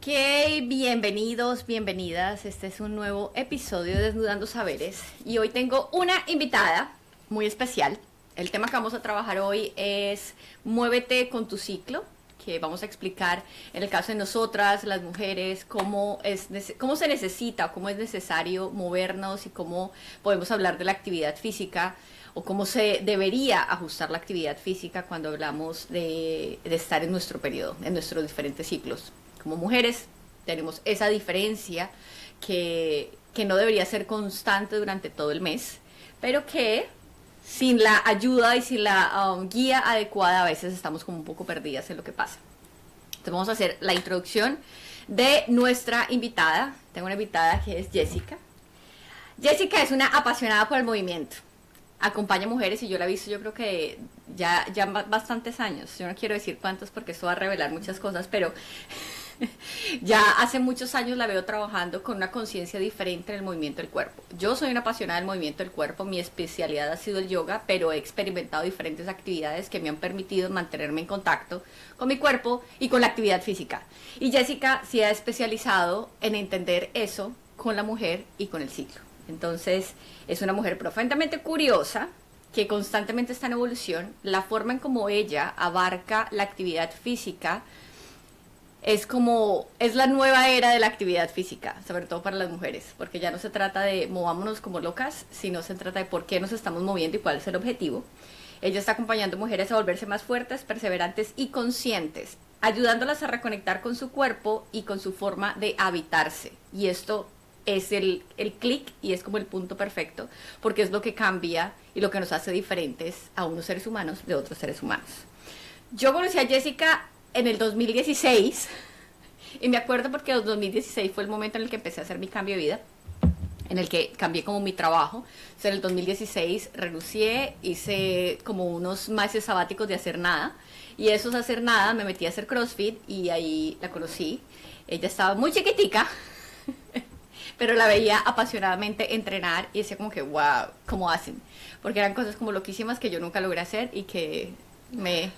Ok, bienvenidos, bienvenidas. Este es un nuevo episodio de Desnudando Saberes y hoy tengo una invitada muy especial. El tema que vamos a trabajar hoy es Muévete con tu ciclo, que vamos a explicar en el caso de nosotras, las mujeres, cómo se necesita, cómo es necesario movernos y cómo podemos hablar de la actividad física o cómo se debería ajustar la actividad física cuando hablamos de estar en nuestro periodo, en nuestros diferentes ciclos. Como mujeres tenemos esa diferencia que no debería ser constante durante todo el mes, pero que sin la ayuda y sin la guía adecuada a veces estamos como un poco perdidas en lo que pasa. Entonces vamos a hacer la introducción de nuestra invitada. Tengo una invitada que es Jessica. Jessica es una apasionada por el movimiento. Acompaña mujeres y yo la he visto, yo creo que ya bastantes años. Yo no quiero decir cuántos porque esto va a revelar muchas cosas, pero ya hace muchos años la veo trabajando con una conciencia diferente en el movimiento del cuerpo. Yo soy una apasionada del movimiento del cuerpo, mi especialidad ha sido el yoga, pero he experimentado diferentes actividades que me han permitido mantenerme en contacto con mi cuerpo y con la actividad física. Y Jessica se ha especializado en entender eso con la mujer y con el ciclo. Entonces es una mujer profundamente curiosa que constantemente está en evolución. La forma en cómo ella abarca la actividad física es la nueva era de la actividad física, sobre todo para las mujeres, porque ya no se trata de movámonos como locas, sino se trata de por qué nos estamos moviendo y cuál es el objetivo. Ella está acompañando mujeres a volverse más fuertes, perseverantes y conscientes, ayudándolas a reconectar con su cuerpo y con su forma de habitarse. Y esto es el clic y es como el punto perfecto, porque es lo que cambia y lo que nos hace diferentes a unos seres humanos de otros seres humanos. Yo conocí a Jessica en el 2016 y me acuerdo porque el 2016 fue el momento en el que empecé a hacer mi cambio de vida, en el que cambié como mi trabajo. O sea, en el 2016 renuncié, hice como unos meses sabáticos de hacer nada, y esos hacer nada me metí a hacer CrossFit y ahí la conocí. Ella estaba muy chiquitica pero la veía apasionadamente entrenar y decía como que wow, ¿cómo hacen? Porque eran cosas como loquísimas que yo nunca logré hacer y que me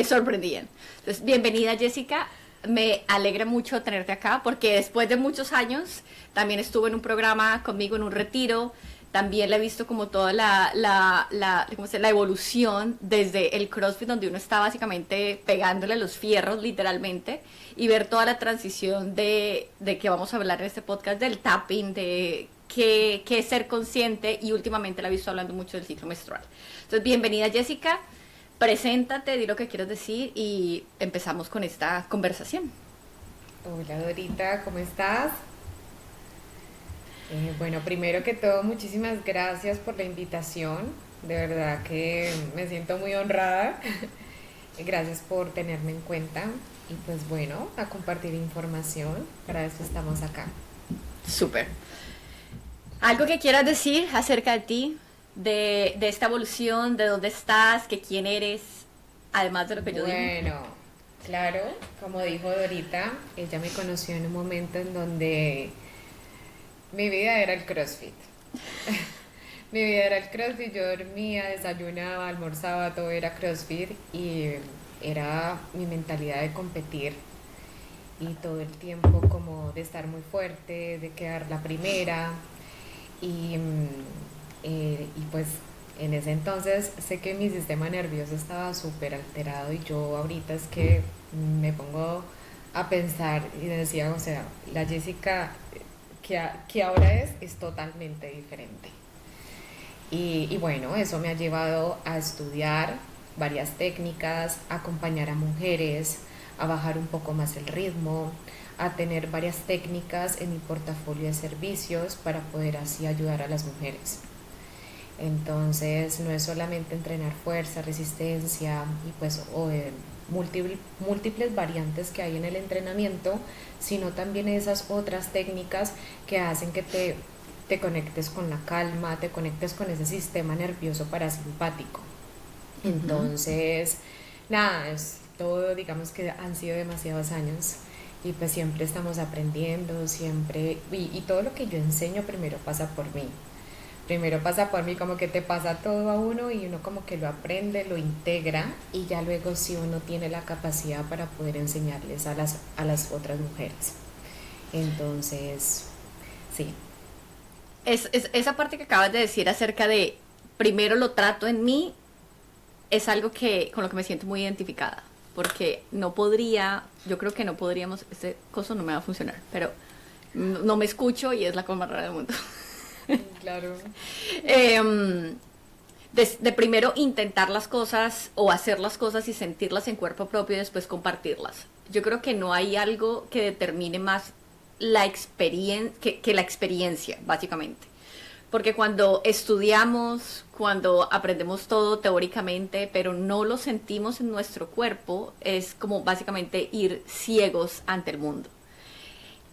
sorprendían. Entonces, bienvenida Jessica, me alegra mucho tenerte acá porque después de muchos años también estuvo en un programa conmigo en un retiro. También la he visto como toda ¿cómo se llama? La evolución desde el CrossFit, donde uno está básicamente pegándole los fierros literalmente, y ver toda la transición de que vamos a hablar en este podcast, del tapping, de qué es ser consciente, y últimamente la he visto hablando mucho del ciclo menstrual. Entonces, bienvenida Jessica, preséntate, di lo que quieras decir y empezamos con esta conversación. Hola Dorita, ¿cómo estás? Bueno, primero que todo, muchísimas gracias por la invitación. De verdad que me siento muy honrada. Gracias por tenerme en cuenta. Y pues bueno, a compartir información. Para eso estamos acá. Súper. ¿Algo que quieras decir acerca de ti, de esta evolución, de dónde estás, que quién eres, además de lo que yo digo? Bueno, claro, como dijo Dorita, ella me conoció en un momento en donde mi vida era el CrossFit. Mi vida era el CrossFit, yo dormía, desayunaba, almorzaba, todo era CrossFit y era mi mentalidad de competir y todo el tiempo como de estar muy fuerte, de quedar la primera y, y pues en ese entonces sé que mi sistema nervioso estaba súper alterado y yo ahorita es que me pongo a pensar y decía, o sea, la Jessica que ahora es totalmente diferente. Y bueno, eso me ha llevado a estudiar varias técnicas, a acompañar a mujeres, a bajar un poco más el ritmo, a tener varias técnicas en mi portafolio de servicios para poder así ayudar a las mujeres. Entonces no es solamente entrenar fuerza, resistencia y pues múltiples variantes que hay en el entrenamiento, sino también esas otras técnicas que hacen que te conectes con la calma, te conectes con ese sistema nervioso parasimpático. Entonces, nada, es todo, digamos que han sido demasiados años y pues siempre estamos aprendiendo, siempre, y todo lo que yo enseño primero pasa por mí, Primero pasa por mí, como que te pasa todo a uno y uno como que lo aprende, lo integra y ya luego sí uno tiene la capacidad para poder enseñarles a las otras mujeres. Entonces, sí, Esa parte que acabas de decir acerca de primero lo trato en mí es algo que con lo que me siento muy identificada. Porque no podría, yo creo que no podríamos, este coso no me va a funcionar, pero no me escucho y es la cosa más rara del mundo. claro. Em, de primero intentar las cosas o hacer las cosas y sentirlas en cuerpo propio y después compartirlas. Yo creo que no hay algo que determine más la experiencia que la experiencia, básicamente. Porque cuando estudiamos, cuando aprendemos todo teóricamente, pero no lo sentimos en nuestro cuerpo, es como básicamente ir ciegos ante el mundo.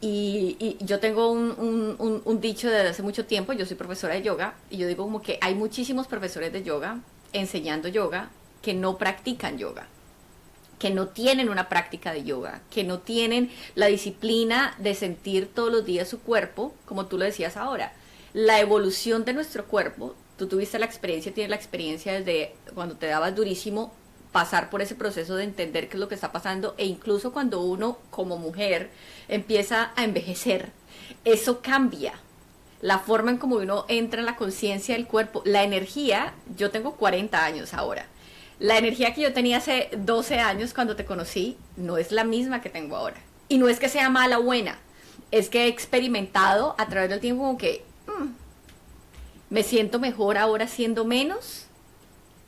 Y yo tengo un dicho desde hace mucho tiempo, yo soy profesora de yoga, y yo digo como que hay muchísimos profesores de yoga enseñando yoga que no practican yoga, que no tienen una práctica de yoga, que no tienen la disciplina de sentir todos los días su cuerpo, como tú lo decías ahora. La evolución de nuestro cuerpo, tú tuviste la experiencia, tienes la experiencia desde cuando te dabas durísimo, pasar por ese proceso de entender qué es lo que está pasando e incluso cuando uno como mujer empieza a envejecer, eso cambia la forma en como uno entra en la conciencia del cuerpo, la energía. Yo tengo 40 años ahora. La energía que yo tenía hace 12 años cuando te conocí no es la misma que tengo ahora. Y no es que sea mala o buena, es que he experimentado a través del tiempo como que me siento mejor ahora siendo menos,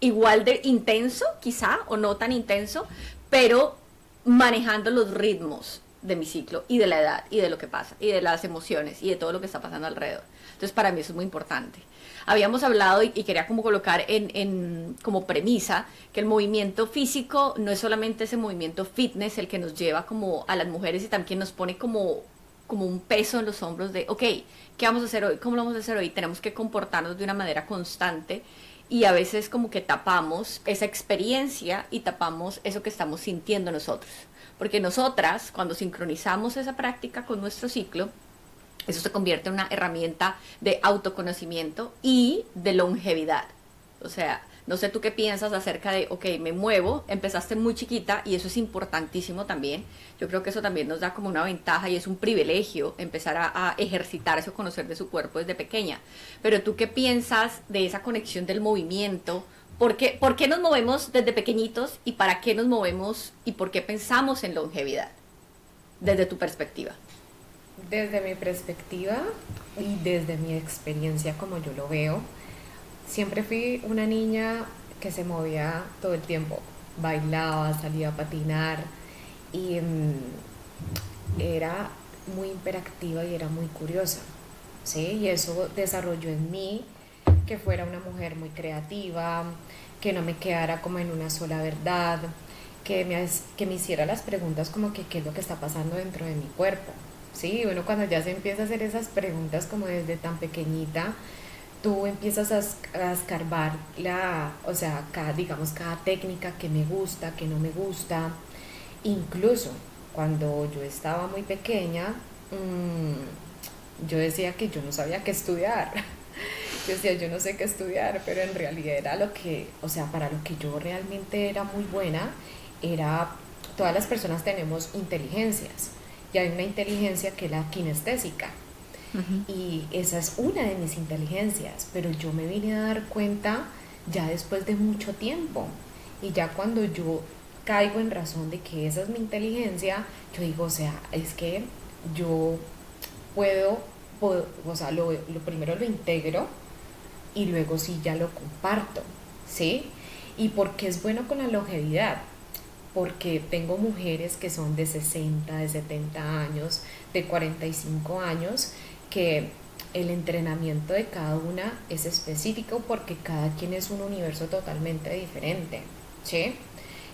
igual de intenso quizá o no tan intenso, pero manejando los ritmos de mi ciclo y de la edad y de lo que pasa y de las emociones y de todo lo que está pasando alrededor. Entonces para mí eso es muy importante. Habíamos hablado y quería como colocar como premisa que el movimiento físico no es solamente ese movimiento fitness el que nos lleva como a las mujeres y también nos pone como un peso en los hombros de, ok, ¿qué vamos a hacer hoy? ¿Cómo lo vamos a hacer hoy? Tenemos que comportarnos de una manera constante y a veces como que tapamos esa experiencia y tapamos eso que estamos sintiendo nosotros. Porque nosotras, cuando sincronizamos esa práctica con nuestro ciclo, eso se convierte en una herramienta de autoconocimiento y de longevidad. O sea, no sé tú qué piensas acerca de, ok, me muevo, empezaste muy chiquita y eso es importantísimo también. Yo creo que eso también nos da como una ventaja y es un privilegio empezar a ejercitarse o conocer de su cuerpo desde pequeña. Pero tú qué piensas de esa conexión del movimiento. Por qué nos movemos desde pequeñitos y para qué nos movemos y por qué pensamos en longevidad? Desde tu perspectiva. Desde mi perspectiva y desde mi experiencia como yo lo veo, siempre fui una niña que se movía todo el tiempo, bailaba, salía a patinar y era muy hiperactiva y era muy curiosa, ¿sí? Y eso desarrolló en mí que fuera una mujer muy creativa, que no me quedara como en una sola verdad, que me hiciera las preguntas como que qué es lo que está pasando dentro de mi cuerpo. Sí, uno cuando ya se empieza a hacer esas preguntas como desde tan pequeñita, tú empiezas a escarbar o sea, digamos, cada técnica que me gusta, que no me gusta. Incluso cuando yo estaba muy pequeña, yo decía que yo no sabía qué estudiar. Yo decía, yo no sé qué estudiar, pero en realidad era lo que, o sea, para lo que yo realmente era muy buena, era, todas las personas tenemos inteligencias, y hay una inteligencia que es la kinestésica, y esa es una de mis inteligencias, pero yo me vine a dar cuenta ya después de mucho tiempo, y ya cuando yo caigo en razón de que esa es mi inteligencia, yo digo, o sea, es que yo o sea, lo primero lo integro y luego sí ya lo comparto, ¿sí? ¿Y por qué es bueno con la longevidad? Porque tengo mujeres que son de 60, de 70 años, de 45 años, que el entrenamiento de cada una es específico porque cada quien es un universo totalmente diferente, ¿sí?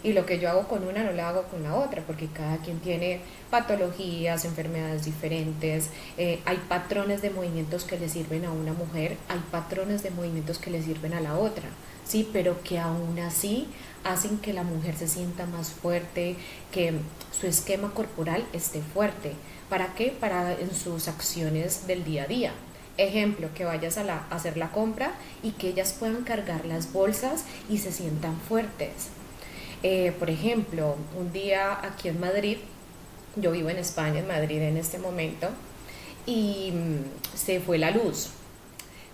Y lo que yo hago con una no lo hago con la otra, porque cada quien tiene patologías, enfermedades diferentes, hay patrones de movimientos que le sirven a una mujer, hay patrones de movimientos que le sirven a la otra, sí, pero que aún así hacen que la mujer se sienta más fuerte, que su esquema corporal esté fuerte. ¿Para qué? Para en sus acciones del día a día. ejemplo, que vayas a hacer la compra y que ellas puedan cargar las bolsas y se sientan fuertes. Por ejemplo, un día aquí en Madrid, yo vivo en España, en Madrid en este momento, y se fue la luz.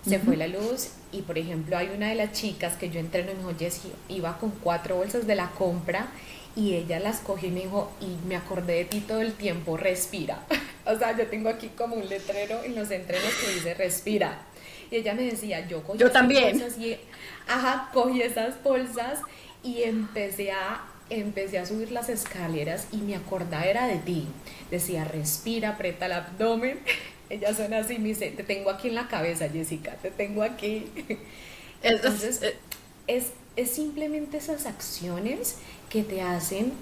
Se fue Ujú. la luz y, por ejemplo, hay una de las chicas que yo entreno y me dijo, Jessy, iba con 4 bolsas de la compra y ella las cogió y me dijo, y me acordé de ti todo el tiempo, respira. O sea, yo tengo aquí como un letrero en los entrenos que dice respira. Y ella me decía, yo cogí Yo esas también. bolsas y, ajá, cogí esas bolsas y empecé a subir las escaleras y me acordaba era de ti. Decía, respira, aprieta el abdomen. Ellas son así, me dice, te tengo aquí en la cabeza, Jessica, te tengo aquí. Es, es- Entonces, es simplemente esas acciones que te hacen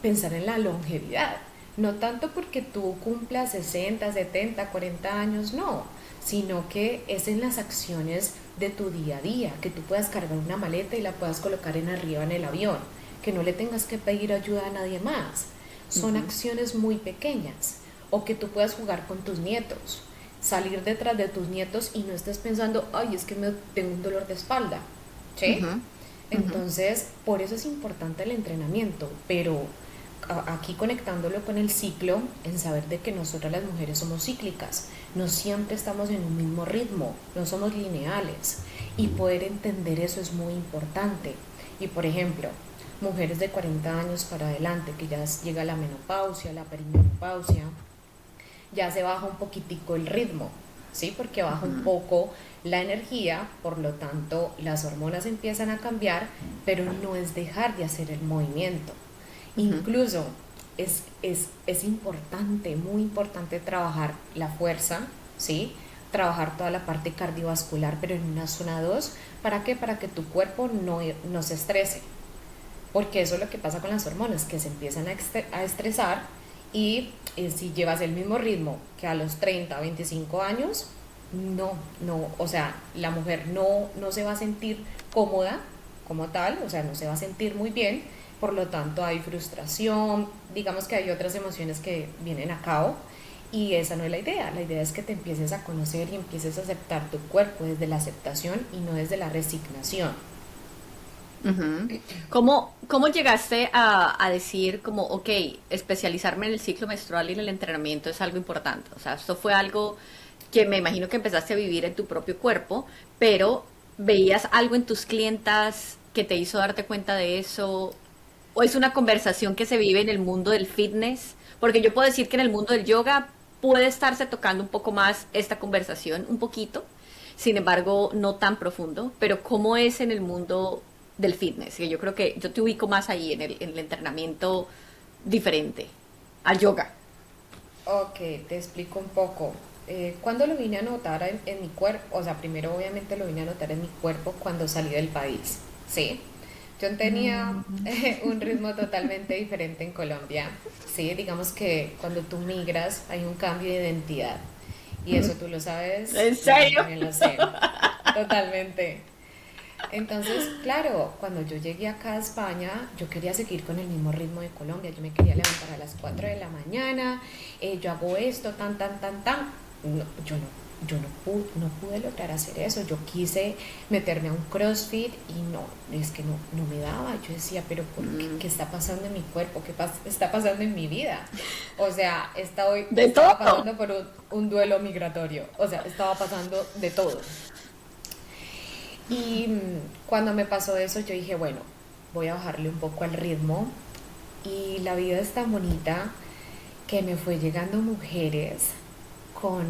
pensar en la longevidad. No tanto porque tú cumplas 60, 70, 40 años, no, sino que es en las acciones de tu día a día, que tú puedas cargar una maleta y la puedas colocar en arriba en el avión, que no le tengas que pedir ayuda a nadie más. Son Ujú, acciones muy pequeñas. O que tú puedas jugar con tus nietos, salir detrás de tus nietos y no estés pensando, ay, es que me tengo un dolor de espalda, ¿sí? ujú, ujú. Entonces, por eso es importante el entrenamiento, pero aquí conectándolo con el ciclo, en saber de que nosotras las mujeres somos cíclicas, no siempre estamos en un mismo ritmo, no somos lineales, y poder entender eso es muy importante. Y por ejemplo, mujeres de 40 años para adelante, que ya llega la menopausia, la perimenopausia, ya se baja un poquitico el ritmo, ¿sí? Porque baja un poco la energía, por lo tanto las hormonas empiezan a cambiar, pero no es dejar de hacer el movimiento. Incluso es importante, muy importante trabajar la fuerza, ¿sí? Trabajar toda la parte cardiovascular, pero en una zona 2. ¿Para qué? Para que tu cuerpo no se estrese, porque eso es lo que pasa con las hormonas, que se empiezan a estresar y si llevas el mismo ritmo que a los 30 o 25 años, no, o sea, la mujer no se va a sentir cómoda como tal, o sea, no se va a sentir muy bien, por lo tanto hay frustración, digamos que hay otras emociones que vienen a cabo y esa no es la idea es que te empieces a conocer y empieces a aceptar tu cuerpo desde la aceptación y no desde la resignación. Ujú. ¿Cómo llegaste a decir como, ok, especializarme en el ciclo menstrual y en el entrenamiento es algo importante? O sea, esto fue algo que me imagino que empezaste a vivir en tu propio cuerpo, pero ¿veías algo en tus clientas que te hizo darte cuenta de eso? ¿O es una conversación que se vive en el mundo del fitness? Porque yo puedo decir que en el mundo del yoga puede estarse tocando un poco más esta conversación, un poquito, sin embargo, no tan profundo, pero ¿cómo es en el mundo del fitness? Que yo creo que yo te ubico más ahí en el entrenamiento diferente al yoga. Ok, te explico un poco. Cuando lo vine a notar en mi cuerpo, o sea, primero obviamente lo vine a notar en mi cuerpo cuando salí del país, ¿sí? Yo tenía un ritmo totalmente diferente en Colombia, ¿sí? Digamos que cuando tú migras hay un cambio de identidad y eso tú lo sabes ¿En y yo serio? también lo sé, totalmente. Entonces, claro, cuando yo llegué acá a España, yo quería seguir con el mismo ritmo de Colombia. Yo me quería levantar a las 4 de la mañana, yo hago esto, tan, tan, tan, tan. No, yo no pude lograr hacer eso. Yo quise meterme a un CrossFit y no, es que no me daba. Yo decía, pero ¿por qué? ¿Qué está pasando en mi cuerpo? ¿Qué está pasando en mi vida? O sea, De estaba todo. pasando por un duelo migratorio. O sea, estaba pasando de todo. Y cuando me pasó eso, yo dije, bueno, voy a bajarle un poco al ritmo. Y la vida es tan bonita que me fue llegando mujeres con,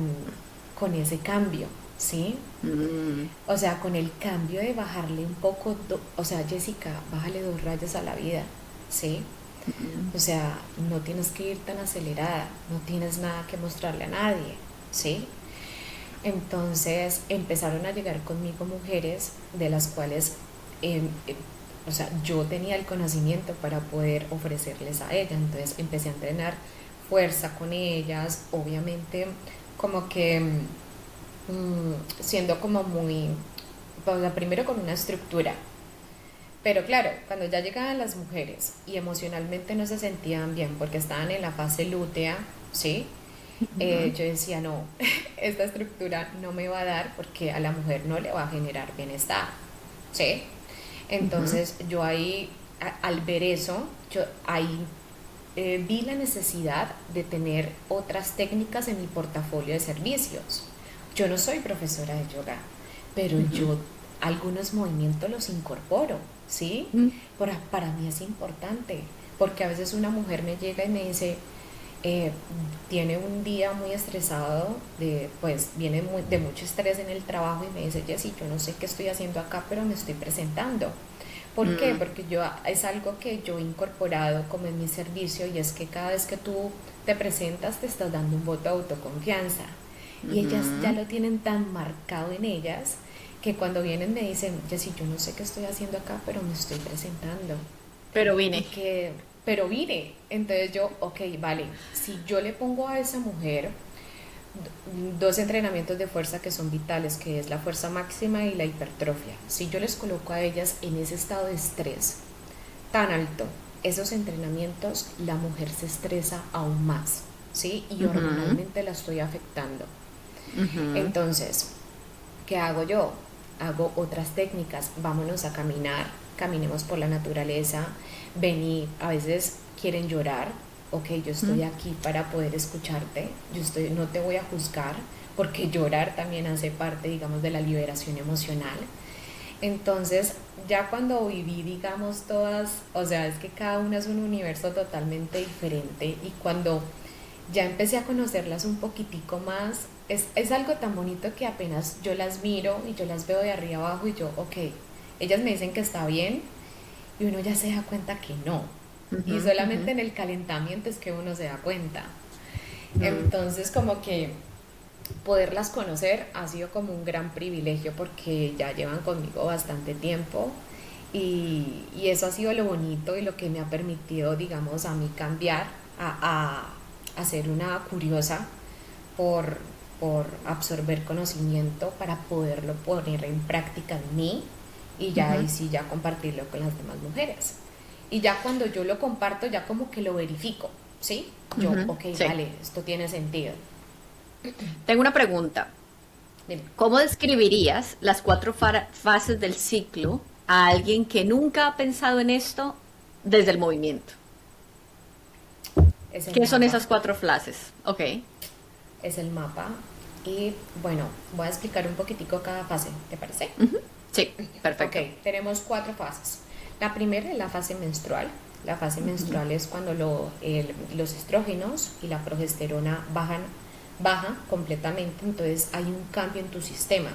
con ese cambio, ¿sí? Mm, O sea, con el cambio de bajarle un poco, o sea, Jessica, bájale 2 rayas a la vida, ¿sí? O sea, no tienes que ir tan acelerada, no tienes nada que mostrarle a nadie, ¿sí? Entonces empezaron a llegar conmigo mujeres de las cuales, o sea, yo tenía el conocimiento para poder ofrecerles a ellas. Entonces empecé a entrenar fuerza con ellas, obviamente como que siendo como muy, o sea, primero con una estructura. Pero claro, cuando ya llegaban las mujeres y emocionalmente no se sentían bien porque estaban en la fase lútea, ¿sí? yo decía, no, esta estructura no me va a dar porque a la mujer no le va a generar bienestar, ¿sí? Ujú. Entonces yo ahí, al ver eso, yo ahí vi la necesidad de tener otras técnicas en mi portafolio de servicios. Yo no soy profesora de yoga, pero Ujú. yo algunos movimientos los incorporo, ¿sí? Mm. Para mí es importante, porque a veces una mujer me llega y me dice, eh, tiene un día muy estresado, pues viene de mucho estrés en el trabajo y me dice, Jessy, yo no sé qué estoy haciendo acá, pero me estoy presentando. ¿Por qué? Mm. Porque yo es algo que yo he incorporado como en mi servicio y es que cada vez que tú te presentas te estás dando un voto de autoconfianza y ellas ya Ujú. lo tienen tan marcado en ellas que cuando vienen me dicen, Jessy, yo no sé qué estoy haciendo acá, pero me estoy presentando Pero y vine. que, pero vine. Entonces yo, ok, vale, si yo le pongo a esa mujer dos entrenamientos de fuerza que son vitales, que es la fuerza máxima y la hipertrofia, si yo les coloco a ellas en ese estado de estrés tan alto, esos entrenamientos, la mujer se estresa aún más, ¿sí? Y Ujú. hormonalmente la estoy afectando. Ujú. Entonces, ¿qué hago yo? Hago otras técnicas, vámonos a caminar, caminemos por la naturaleza, vení, a veces quieren llorar, ok, yo estoy aquí para poder escucharte, no te voy a juzgar, porque llorar también hace parte, digamos, de la liberación emocional. Entonces, ya cuando viví, digamos, todas, o sea, es que cada una es un universo totalmente diferente y cuando ya empecé a conocerlas un poquitico más, es algo tan bonito que apenas yo las miro y yo las veo de arriba abajo y yo, ok, ellas me dicen que está bien y uno ya se da cuenta que no. Ujú. Y Ujú. solamente en el calentamiento es que uno se da cuenta. Mm. Entonces como que poderlas conocer ha sido como un gran privilegio porque ya llevan conmigo bastante tiempo y eso ha sido lo bonito y lo que me ha permitido, digamos, a mí cambiar a ser una curiosa por, por absorber conocimiento para poderlo poner en práctica en mí y ya Ujú. ahí sí ya compartirlo con las demás mujeres. Y ya cuando yo lo comparto ya como que lo verifico, ¿sí? Yo, Ujú. ok, Sí. vale, esto tiene sentido. Tengo una pregunta. Dime. ¿Cómo describirías las cuatro fases del ciclo a alguien que nunca ha pensado en esto desde el movimiento? Es el ¿Qué son mapa, esas cuatro fases? Ok. es el mapa. Y bueno, voy a explicar un poquitico cada fase, ¿te parece? Ujú. Sí, Ok, perfecto. tenemos cuatro fases. La primera es la fase menstrual. La fase Ujú. menstrual es cuando los estrógenos y la progesterona baja completamente, entonces hay un cambio en tu sistema.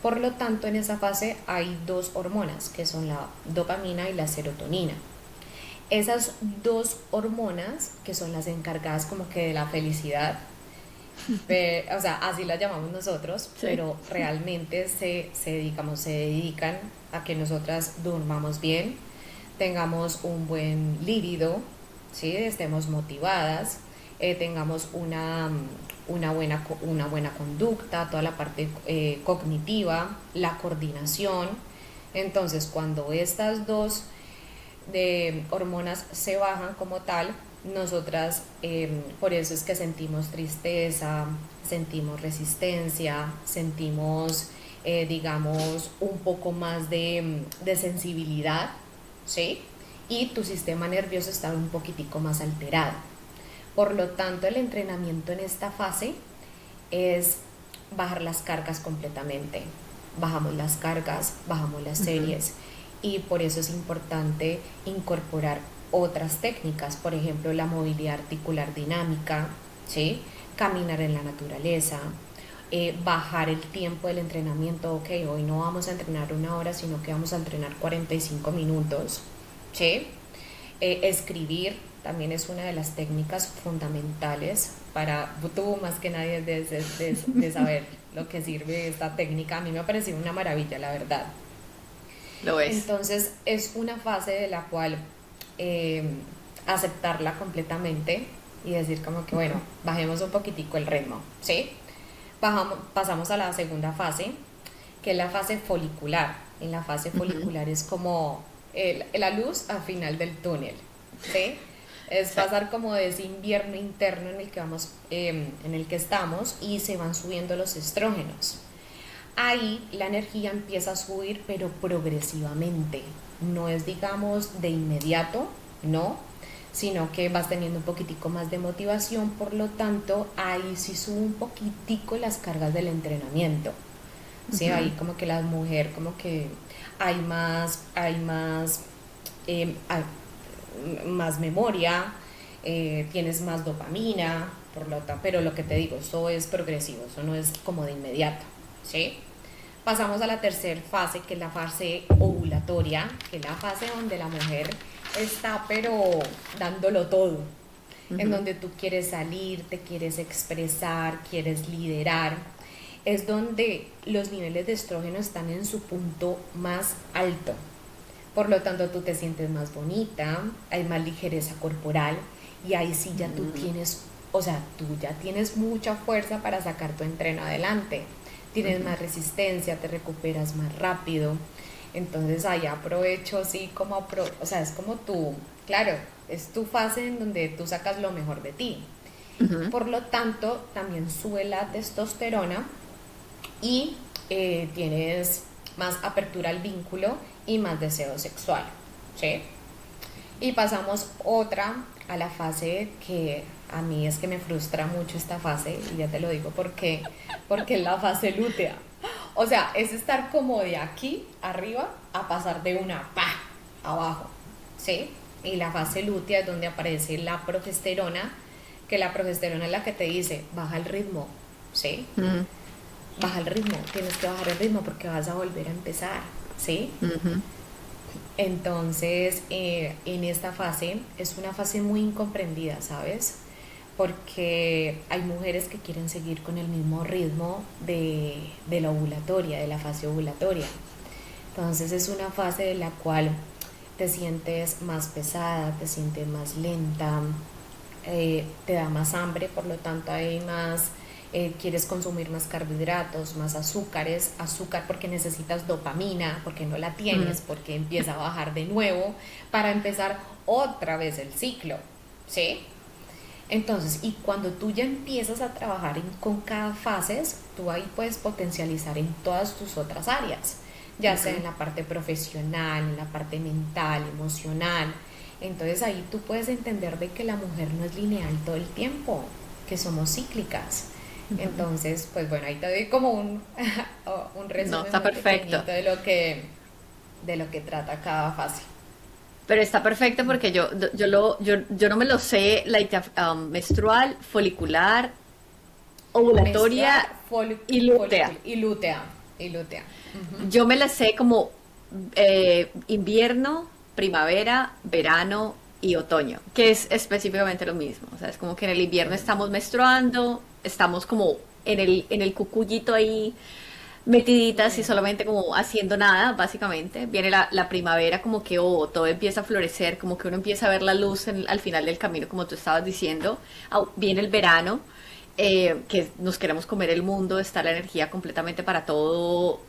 Por lo tanto, en esa fase hay dos hormonas, que son la dopamina y la serotonina. Esas dos hormonas, que son las encargadas como que de la felicidad, o sea, así las llamamos nosotros, Sí. pero realmente se dedican a que nosotras durmamos bien, tengamos un buen líbido, ¿sí? Estemos motivadas, tengamos una buena conducta, toda la parte cognitiva, la coordinación. Entonces, cuando estas dos de hormonas se bajan como tal, nosotras por eso es que sentimos tristeza, sentimos resistencia, sentimos, digamos, un poco más de sensibilidad, ¿sí? Y tu sistema nervioso está un poquitico más alterado. Por lo tanto, el entrenamiento en esta fase es bajar las cargas completamente. Bajamos las cargas, bajamos las Ujú. series y por eso es importante incorporar otras técnicas, por ejemplo la movilidad articular dinámica, ¿sí? Caminar en la naturaleza, bajar el tiempo del entrenamiento, ok, hoy no vamos a entrenar una hora, sino que vamos a entrenar 45 minutos, ¿sí? Escribir también es una de las técnicas fundamentales para tú más que nadie de saber lo que sirve esta técnica. A mí me ha parecido una maravilla, la verdad. Lo es. Entonces es una fase de la cual eh, aceptarla completamente y decir como que bueno, bajemos un poquitico el ritmo, ¿sí? Pasamos a la segunda fase, que es la fase folicular. En la fase Ujú. folicular es como la luz al final del túnel, ¿sí? Es Sí. pasar como de ese invierno interno en el que vamos, en el que estamos y se van subiendo los estrógenos. Ahí la energía empieza a subir, pero progresivamente. No es, digamos, de inmediato, no, sino que vas teniendo un poquitico más de motivación, por lo tanto, ahí sí sube un poquitico las cargas del entrenamiento. Sí, Ujú, ahí como que la mujer, como que hay más, más memoria, tienes más dopamina, por lo tanto, pero lo que te digo, eso es progresivo, eso no es como de inmediato, ¿sí? Pasamos a la tercera fase, que es la fase ovulatoria, que es la fase donde la mujer está pero dándolo todo, en ujú, donde tú quieres salir, te quieres expresar, quieres liderar. Es donde los niveles de estrógeno están en su punto más alto. Por lo tanto, tú te sientes más bonita, hay más ligereza corporal y ahí sí ya tú ujú, tienes, o sea, tú ya tienes mucha fuerza para sacar tu entreno adelante. Tienes ujú. más resistencia, te recuperas más rápido. Entonces ahí aprovecho así como, o sea, es como tú, claro, es tu fase en donde tú sacas lo mejor de ti. Ujú. Por lo tanto, también sube la testosterona y tienes más apertura al vínculo y más deseo sexual, ¿sí? Y pasamos otra a la fase que a mí es que me frustra mucho esta fase, y ya te lo digo porque es la fase lútea. O sea, es estar como de aquí arriba a pasar de una pa abajo, ¿sí? Y la fase lútea es donde aparece la progesterona, que la progesterona es la que te dice, baja el ritmo, ¿sí? Ujú, Baja el ritmo, tienes que bajar el ritmo porque vas a volver a empezar, ¿sí? ujú, Entonces, en esta fase es una fase muy incomprendida, ¿sabes? Porque hay mujeres que quieren seguir con el mismo ritmo de la ovulatoria, de la fase ovulatoria. Entonces es una fase de la cual te sientes más pesada, te sientes más lenta, te da más hambre, por lo tanto hay más, quieres consumir más carbohidratos, más azúcares, azúcar porque necesitas dopamina, porque no la ujú. tienes, porque empieza a bajar de nuevo para empezar otra vez el ciclo, ¿sí? Entonces, y cuando tú ya empiezas a trabajar con cada fase, tú ahí puedes potencializar en todas tus otras áreas, ya sea Ujú. en la parte profesional, en la parte mental, emocional. Entonces ahí tú puedes entender de que la mujer no es lineal todo el tiempo, que somos cíclicas. Ujú. Entonces, pues bueno, ahí te doy como un No, resumen está muy perfecto. pequeñito de lo que trata cada fase. Pero está perfecto porque yo no me lo sé, menstrual, folicular, Menstrual, ovulatoria y lútea. y lútea. Y lútea. Ujú. Yo me la sé como invierno, primavera, verano y otoño, que es específicamente lo mismo. O sea, es como que en el invierno estamos menstruando, estamos como en el cucullito ahí metiditas y Mm, solamente como haciendo nada, básicamente. Viene la primavera como que todo empieza a florecer, como que uno empieza a ver la luz al final del camino, como tú estabas diciendo. Viene el verano, que nos queremos comer el mundo, está la energía completamente para todo.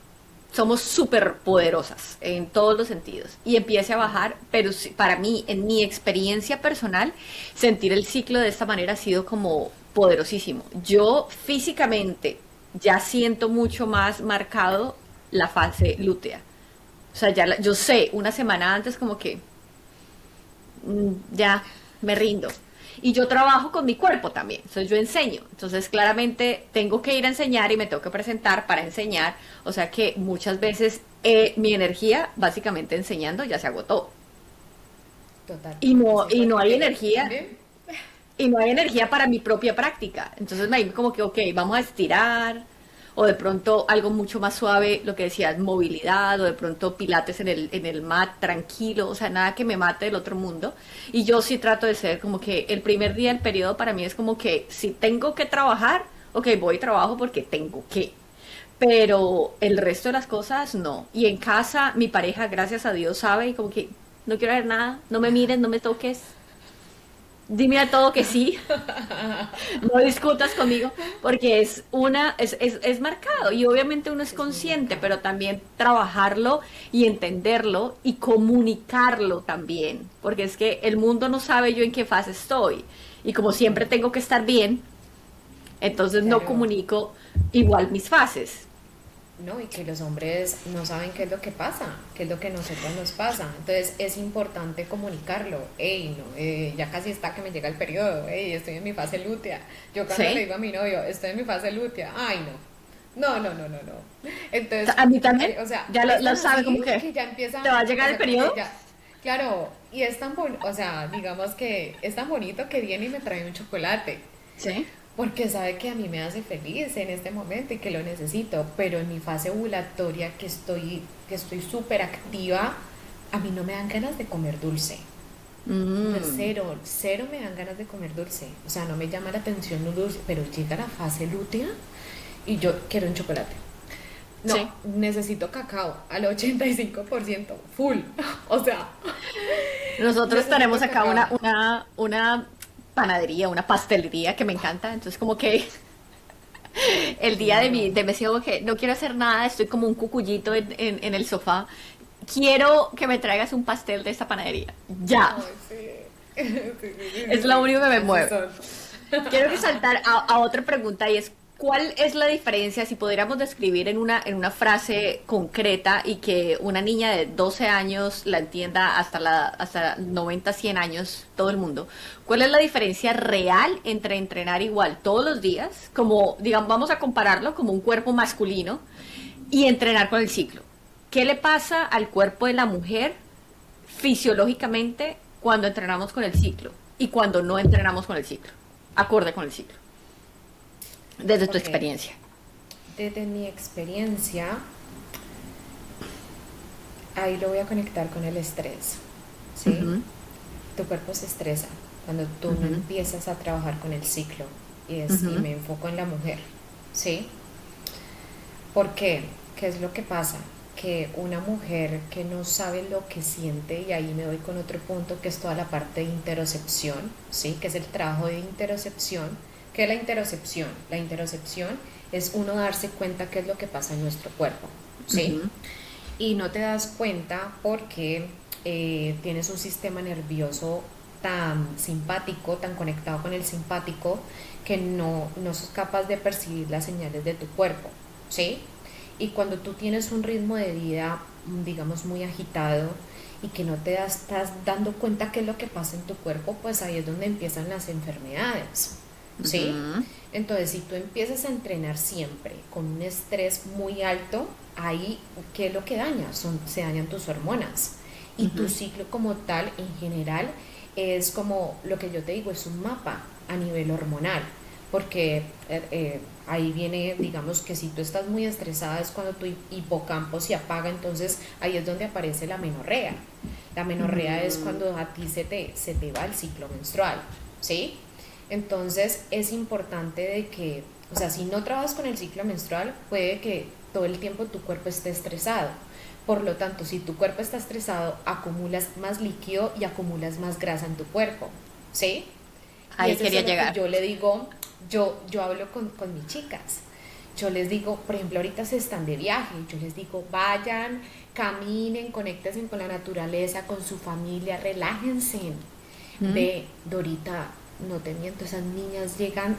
Somos súper poderosas en todos los sentidos y empiece a bajar, pero para mí, en mi experiencia personal, sentir el ciclo de esta manera ha sido como poderosísimo. Yo físicamente ya siento mucho más marcado la fase lútea. O sea, yo sé una semana antes como que ya me rindo. Y yo trabajo con mi cuerpo también, entonces yo enseño. Entonces claramente tengo que ir a enseñar y me tengo que presentar para enseñar. O sea que muchas veces mi energía, básicamente enseñando, ya se agotó. total. Sí, Y no porque hay mira, energía, dime. y no hay energía para mi propia práctica. Entonces me digo como que, ok, vamos a estirar, o de pronto algo mucho más suave, lo que decías, movilidad, o de pronto pilates en el mat, tranquilo, o sea, nada que me mate del otro mundo. Y yo sí trato de ser como que el primer día del periodo para mí es como que si tengo que trabajar, ok, voy y trabajo porque tengo que. Pero el resto de las cosas no. Y en casa mi pareja, gracias a Dios, sabe y como que no quiero ver nada, no me mires, no me toques. Dime a todo que sí, no discutas conmigo, porque es marcado y obviamente uno es Es muy consciente, marcado. pero también trabajarlo y entenderlo y comunicarlo también, porque es que el mundo no sabe yo en qué fase estoy y como siempre No, tengo que estar bien, entonces no claro. comunico igual mis fases. No, y que los hombres no saben qué es lo que pasa, qué es lo que a nosotros nos pasa. Entonces es importante comunicarlo. Ey, no, ya casi está que me llega el periodo. Ey, estoy en mi fase lútea. Yo cuando le ¿Sí? digo a mi novio, estoy en mi fase lútea. Ay, no. No, no, no, no, no. Entonces, A mí también, o sea, ya es lo tan sabe como así que que ya te empieza, va a o llegar el sea, como que periodo. ya, claro, y es tan bonito, o sea, digamos que es tan bonito que viene y me trae un chocolate. Sí. Porque sabe que a mí me hace feliz en este momento y que lo necesito, pero en mi fase ovulatoria que estoy súper activa, a mí no me dan ganas de comer dulce. No, Mm, cero, cero me dan ganas de comer dulce. O sea, no me llama la atención un dulce, pero llega la fase lútea y yo quiero un chocolate. No, sí. necesito cacao al 85% full. O sea, Nosotros tenemos necesito acá cacao. una panadería, una pastelería que me encanta. Entonces, como que el día de Claro. de mi como que no quiero hacer nada, estoy como un cucullito en el sofá. Quiero que me traigas un pastel de esta panadería. Ya. Ay, sí. Sí, sí, sí, sí, Es lo sí. único que me Así mueve. son. Quiero que saltar a otra pregunta y es, ¿cuál es la diferencia si pudiéramos describir en una frase concreta y que una niña de 12 años la entienda hasta 90 100 años, todo el mundo? ¿Cuál es la diferencia real entre entrenar igual todos los días, como, digamos, vamos a compararlo como un cuerpo masculino, y entrenar con el ciclo? ¿Qué le pasa al cuerpo de la mujer fisiológicamente cuando entrenamos con el ciclo y cuando no entrenamos con el ciclo, acorde con el ciclo, desde tu Ok, experiencia? desde mi experiencia, ahí lo voy a conectar con el estrés, ¿sí? Ujú, Tu cuerpo se estresa cuando tú no ujú, empiezas a trabajar con el ciclo y ujú, me enfoco en la mujer, ¿sí? ¿Por qué? ¿Qué es lo que pasa? Que una mujer que no sabe lo que siente, y ahí me voy con otro punto que es toda la parte de interocepción, ¿sí? Que es el trabajo de interocepción. ¿Qué es la interocepción? La interocepción es uno darse cuenta qué es lo que pasa en nuestro cuerpo, ¿sí? ujú, Y no te das cuenta porque tienes un sistema nervioso tan simpático, tan conectado con el simpático, que no sos capaz de percibir las señales de tu cuerpo, ¿sí? Y cuando tú tienes un ritmo de vida, digamos, muy agitado y que no estás dando cuenta qué es lo que pasa en tu cuerpo, pues ahí es donde empiezan las enfermedades, ¿sí? ujú, Entonces, si tú empiezas a entrenar siempre con un estrés muy alto, ahí, ¿qué es lo que daña? Se dañan tus hormonas. Y tu ujú. ciclo como tal, en general, es como lo que yo te digo, es un mapa a nivel hormonal. Porque ahí viene, digamos que si tú estás muy estresada es cuando tu hipocampo se apaga, entonces ahí es donde aparece la menorrea. La menorrea es Mm, cuando a ti se te va el ciclo menstrual, ¿sí? Entonces es importante de que, o sea, si no trabajas con el ciclo menstrual, puede que todo el tiempo tu cuerpo esté estresado. Por lo tanto, si tu cuerpo está estresado, acumulas más líquido y acumulas más grasa en tu cuerpo, ¿sí? Y ahí eso es quería lo que llegar. yo le digo, yo hablo con mis chicas. Yo les digo, por ejemplo, ahorita se están de viaje, yo les digo, vayan, caminen, conéctense con la naturaleza, con su familia, relájense. ¿Mm? Ve, Dorita, no te miento, esas niñas llegan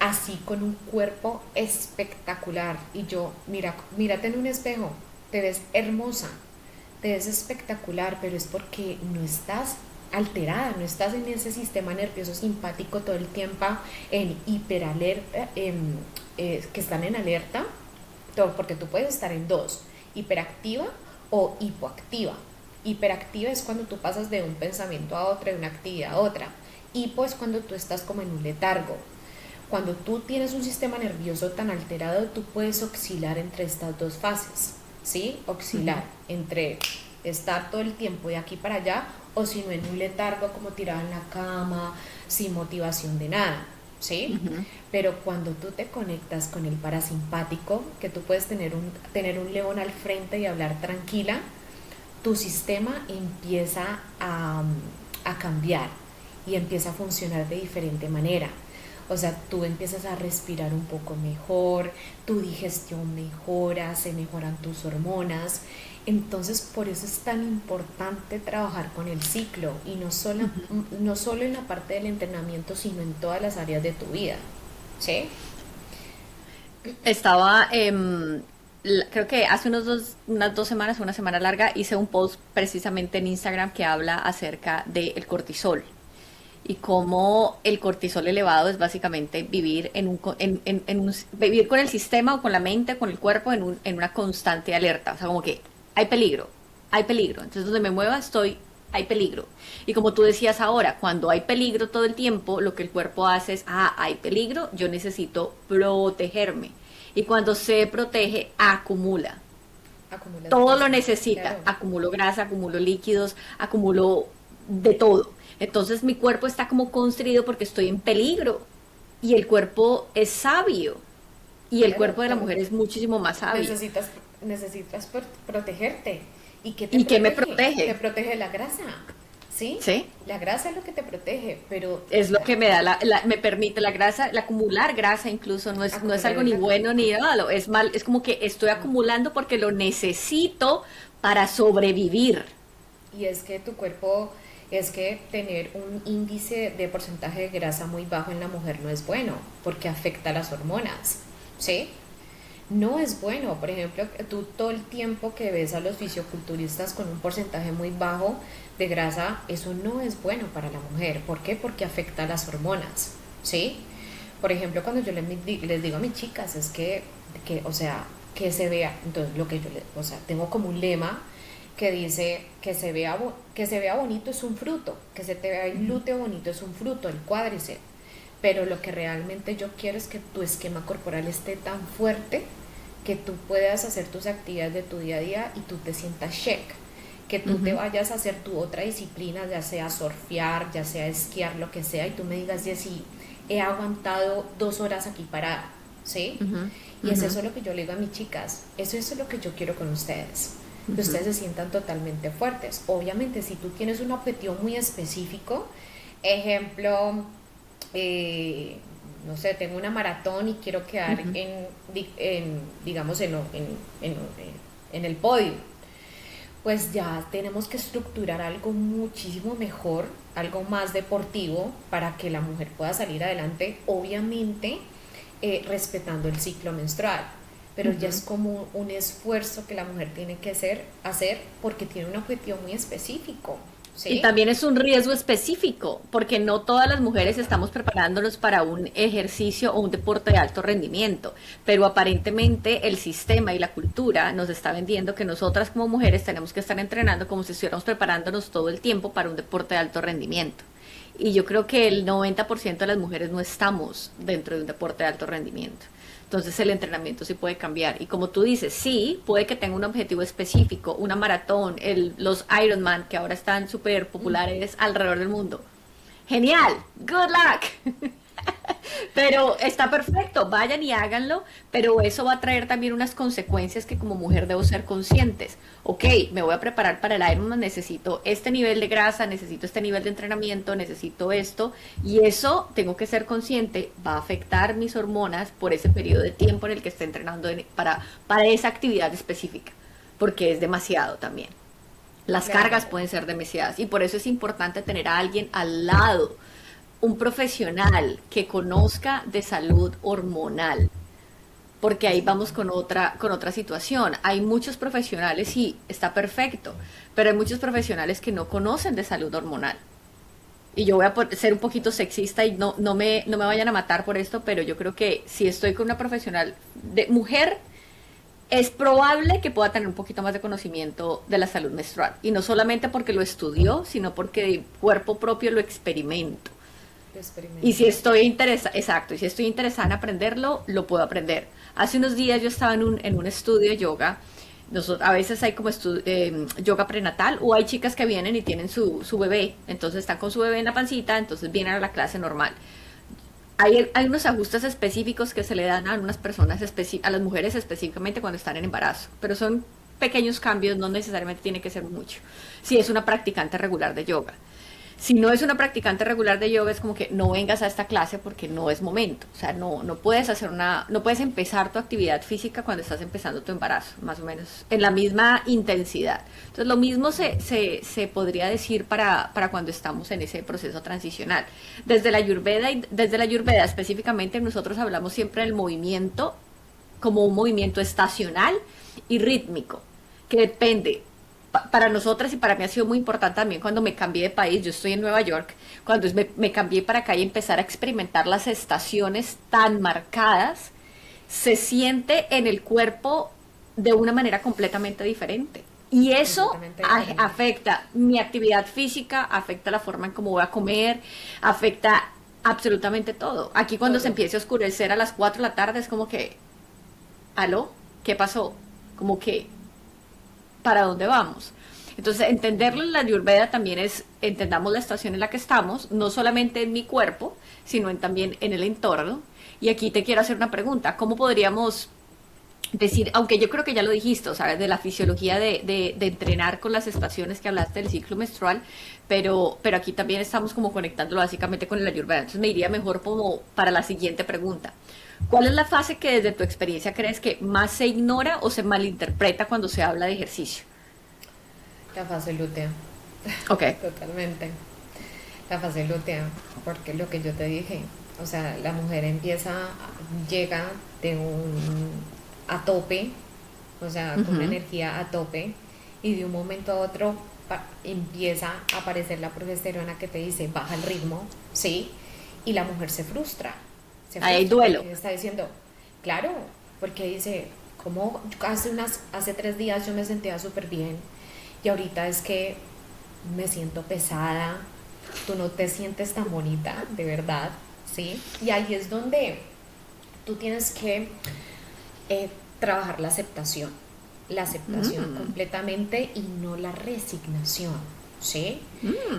así con un cuerpo espectacular. Y yo, mira, mírate en un espejo, te ves hermosa, te ves espectacular, pero es porque no estás alterada, no estás en ese sistema nervioso simpático todo el tiempo en hiperalerta, que están en alerta, porque tú puedes estar en dos, hiperactiva o hipoactiva. Hiperactiva es cuando tú pasas de un pensamiento a otro, de una actividad a otra. Hipo es cuando tú estás como en un letargo. Cuando tú tienes un sistema nervioso tan alterado, tú puedes oscilar entre estas dos fases, ¿sí? Ujú, Oscilar entre estar todo el tiempo de aquí para allá o si no en un letargo como tirado en la cama, sin motivación de nada, ¿sí? ujú. Pero cuando tú te conectas con el parasimpático, que tú puedes tener un león al frente y hablar tranquila, tu sistema empieza a cambiar y empieza a funcionar de diferente manera. O sea, tú empiezas a respirar un poco mejor, tu digestión mejora, se mejoran tus hormonas. Entonces, por eso es tan importante trabajar con el ciclo y no solo en la parte del entrenamiento, sino en todas las áreas de tu vida. ¿Sí? Estaba, creo que hace unas 2 semanas, una semana larga, hice un post precisamente en Instagram que habla acerca del cortisol y cómo el cortisol elevado es básicamente vivir vivir con el sistema o con la mente, con el cuerpo en una constante alerta. O sea, como que hay peligro, hay peligro. Entonces, donde me mueva hay peligro. Y como tú decías ahora, cuando hay peligro todo el tiempo, lo que el cuerpo hace es, hay peligro, yo necesito protegerme. Y cuando se protege, acumula. Acumulas Todo lo grasa, necesita. claro. Acumulo grasa, acumulo líquidos, acumulo de todo. Entonces mi cuerpo está como constrido porque estoy en peligro. Y el cuerpo es sabio. Y el Claro, cuerpo de la mujer es muchísimo más sabio. necesitas, necesitas protegerte. ¿Y qué te ¿Y qué me protege? Te protege? protege la grasa, ¿sí? ¿Sí? La grasa es lo que te protege, pero Es lo que me da me permite la grasa, el acumular grasa incluso no es acumular algo el ni grasa. bueno ni malo, es mal, es como que estoy acumulando porque lo necesito para sobrevivir. Y es que tu cuerpo, es que tener un índice de porcentaje de grasa muy bajo en la mujer no es bueno, porque afecta las hormonas, ¿sí? No es bueno. Por ejemplo, tú todo el tiempo que ves a los fisioculturistas con un porcentaje muy bajo de grasa, eso no es bueno para la mujer. ¿Por qué? Porque afecta las hormonas, ¿sí? Por ejemplo, cuando yo les digo a mis chicas, es o sea, que se vea, entonces lo que o sea, tengo como un lema que dice que se vea bonito es un fruto, que se te vea el glúteo bonito es un fruto, el cuádriceps, pero lo que realmente yo quiero es que tu esquema corporal esté tan fuerte que tú puedas hacer tus actividades de tu día a día y tú te sientas check, que tú te Ujú, vayas a hacer tu otra disciplina, ya sea surfear, ya sea esquiar, lo que sea, y tú me digas, Jessy, he aguantado 2 horas aquí parada, ¿sí? ujú, Y es ujú, eso lo que yo le digo a mis chicas, eso es lo que yo quiero con ustedes, que ujú. ustedes se sientan totalmente fuertes. Obviamente, si tú tienes un objetivo muy específico, ejemplo, eh, no sé, tengo una maratón y quiero quedar Ujú. digamos, en el podio, pues ya tenemos que estructurar algo muchísimo mejor, algo más deportivo para que la mujer pueda salir adelante, obviamente respetando el ciclo menstrual. Pero ya es Ujú. como un esfuerzo que la mujer tiene que hacer porque tiene un objetivo muy específico, Y ¿sí? también es un riesgo específico, porque no todas las mujeres estamos preparándonos para un ejercicio o un deporte de alto rendimiento, pero aparentemente el sistema y la cultura nos está vendiendo que nosotras como mujeres tenemos que estar entrenando como si estuviéramos preparándonos todo el tiempo para un deporte de alto rendimiento. Y yo creo que el 90% de las mujeres no estamos dentro de un deporte de alto rendimiento. Entonces el entrenamiento sí puede cambiar. Y como tú dices, sí, puede que tenga un objetivo específico, una maratón, los Ironman, que ahora están súper populares alrededor del mundo. Genial, good luck. Pero está perfecto, vayan y háganlo, pero eso va a traer también unas consecuencias que como mujer debo ser conscientes. Ok, me voy a preparar para el Ironman, necesito este nivel de grasa, necesito este nivel de entrenamiento, necesito esto, y eso tengo que ser consciente, va a afectar mis hormonas por ese periodo de tiempo en el que esté entrenando para esa actividad específica, porque es demasiado también. Las cargas Claro, pueden ser demasiadas y por eso es importante tener a alguien al lado, un profesional que conozca de salud hormonal, porque ahí sí, vamos con otra situación. Hay muchos profesionales y está perfecto, pero hay muchos profesionales que no conocen de salud hormonal. Y yo voy a ser un poquito sexista y no me vayan a matar por esto, pero yo creo que si estoy con una profesional de mujer, es probable que pueda tener un poquito más de conocimiento de la salud menstrual. Y no solamente porque lo estudió, sino porque de cuerpo propio lo experimento. lo Y si experimentó. estoy interesada, exacto, y si estoy interesada en aprenderlo, lo puedo aprender. Hace unos días yo estaba en un estudio de yoga. A veces hay como yoga prenatal o hay chicas que vienen y tienen su bebé, entonces están con su bebé en la pancita, entonces vienen a la clase normal. Hay unos ajustes específicos que se le dan a unas personas, a las mujeres específicamente cuando están en embarazo, pero son pequeños cambios, no necesariamente tiene que ser mucho, si es una practicante regular de yoga. Si no es una practicante regular de yoga, es como que no vengas a esta clase porque no es momento. O sea, no puedes no puedes empezar tu actividad física cuando estás empezando tu embarazo, más o menos, en la misma intensidad. Entonces, lo mismo se podría decir para cuando estamos en ese proceso transicional. Desde la Ayurveda específicamente, nosotros hablamos siempre del movimiento como un movimiento estacional y rítmico, que depende. Para nosotras y para mí ha sido muy importante también cuando me cambié de país, yo estoy en Nueva York, cuando me cambié para acá y empezar a experimentar las estaciones tan marcadas, se siente en el cuerpo de una manera completamente diferente. Y eso Completamente diferente. afecta mi actividad física, afecta la forma en cómo voy a comer, afecta absolutamente todo. Aquí cuando se Todo. empieza a oscurecer a las 4 de la tarde es como que, ¿aló? ¿Qué pasó? Como que para dónde vamos. Entonces, entenderlo en la Ayurveda también es, entendamos la estación en la que estamos, no solamente en mi cuerpo, sino también en el entorno. Y aquí te quiero hacer una pregunta, ¿cómo podríamos decir, aunque yo creo que ya lo dijiste, o sea, de la fisiología de entrenar con las estaciones que hablaste del ciclo menstrual, pero aquí también estamos como conectándolo básicamente con el Ayurveda. Entonces me iría mejor como para la siguiente pregunta. ¿Cuál es la fase que desde tu experiencia crees que más se ignora o se malinterpreta cuando se habla de ejercicio? La fase lútea, Ok. totalmente. La fase lútea, porque lo que yo te dije, o sea, la mujer llega de a tope, o sea, con una Ujú. energía a tope, y de un momento a otro empieza a aparecer la progesterona que te dice baja el ritmo, ¿sí? Y la mujer se Ahí hay frustra duelo. porque está diciendo, claro, porque dice, como hace 3 días yo me sentía súper bien y ahorita es que me siento pesada, tú no te sientes tan bonita, de verdad, ¿sí? Y ahí es donde tú tienes que eh, trabajar la aceptación Mm, completamente y no la resignación, ¿sí?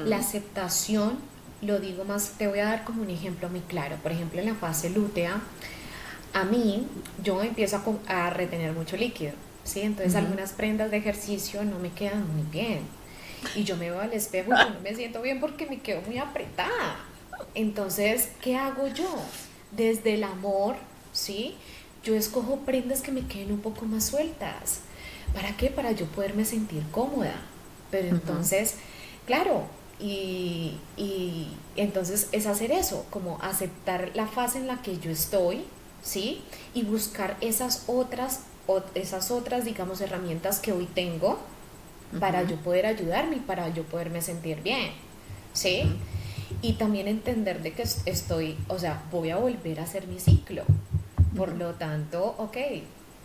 La mm, aceptación, lo digo más, te voy a dar como un ejemplo muy claro, por ejemplo en la fase lútea, a mí yo empiezo a retener mucho líquido, ¿sí? Entonces ujú. algunas prendas de ejercicio no me quedan muy bien y yo me veo al espejo y yo no me siento bien porque me quedo muy apretada. Entonces, ¿qué hago yo? Desde el amor, ¿sí? Yo escojo prendas que me queden un poco más sueltas. ¿Para qué? Para yo poderme sentir cómoda. Pero Ujú. entonces, claro, y entonces es hacer eso, como aceptar la fase en la que yo estoy, ¿sí? Y buscar esas otras, digamos, herramientas que hoy tengo para Ujú. yo poder ayudarme y para yo poderme sentir bien, ¿sí? Ujú. Y también entender de que estoy, o sea, voy a volver a hacer mi ciclo. Por Ujú. lo tanto, ok,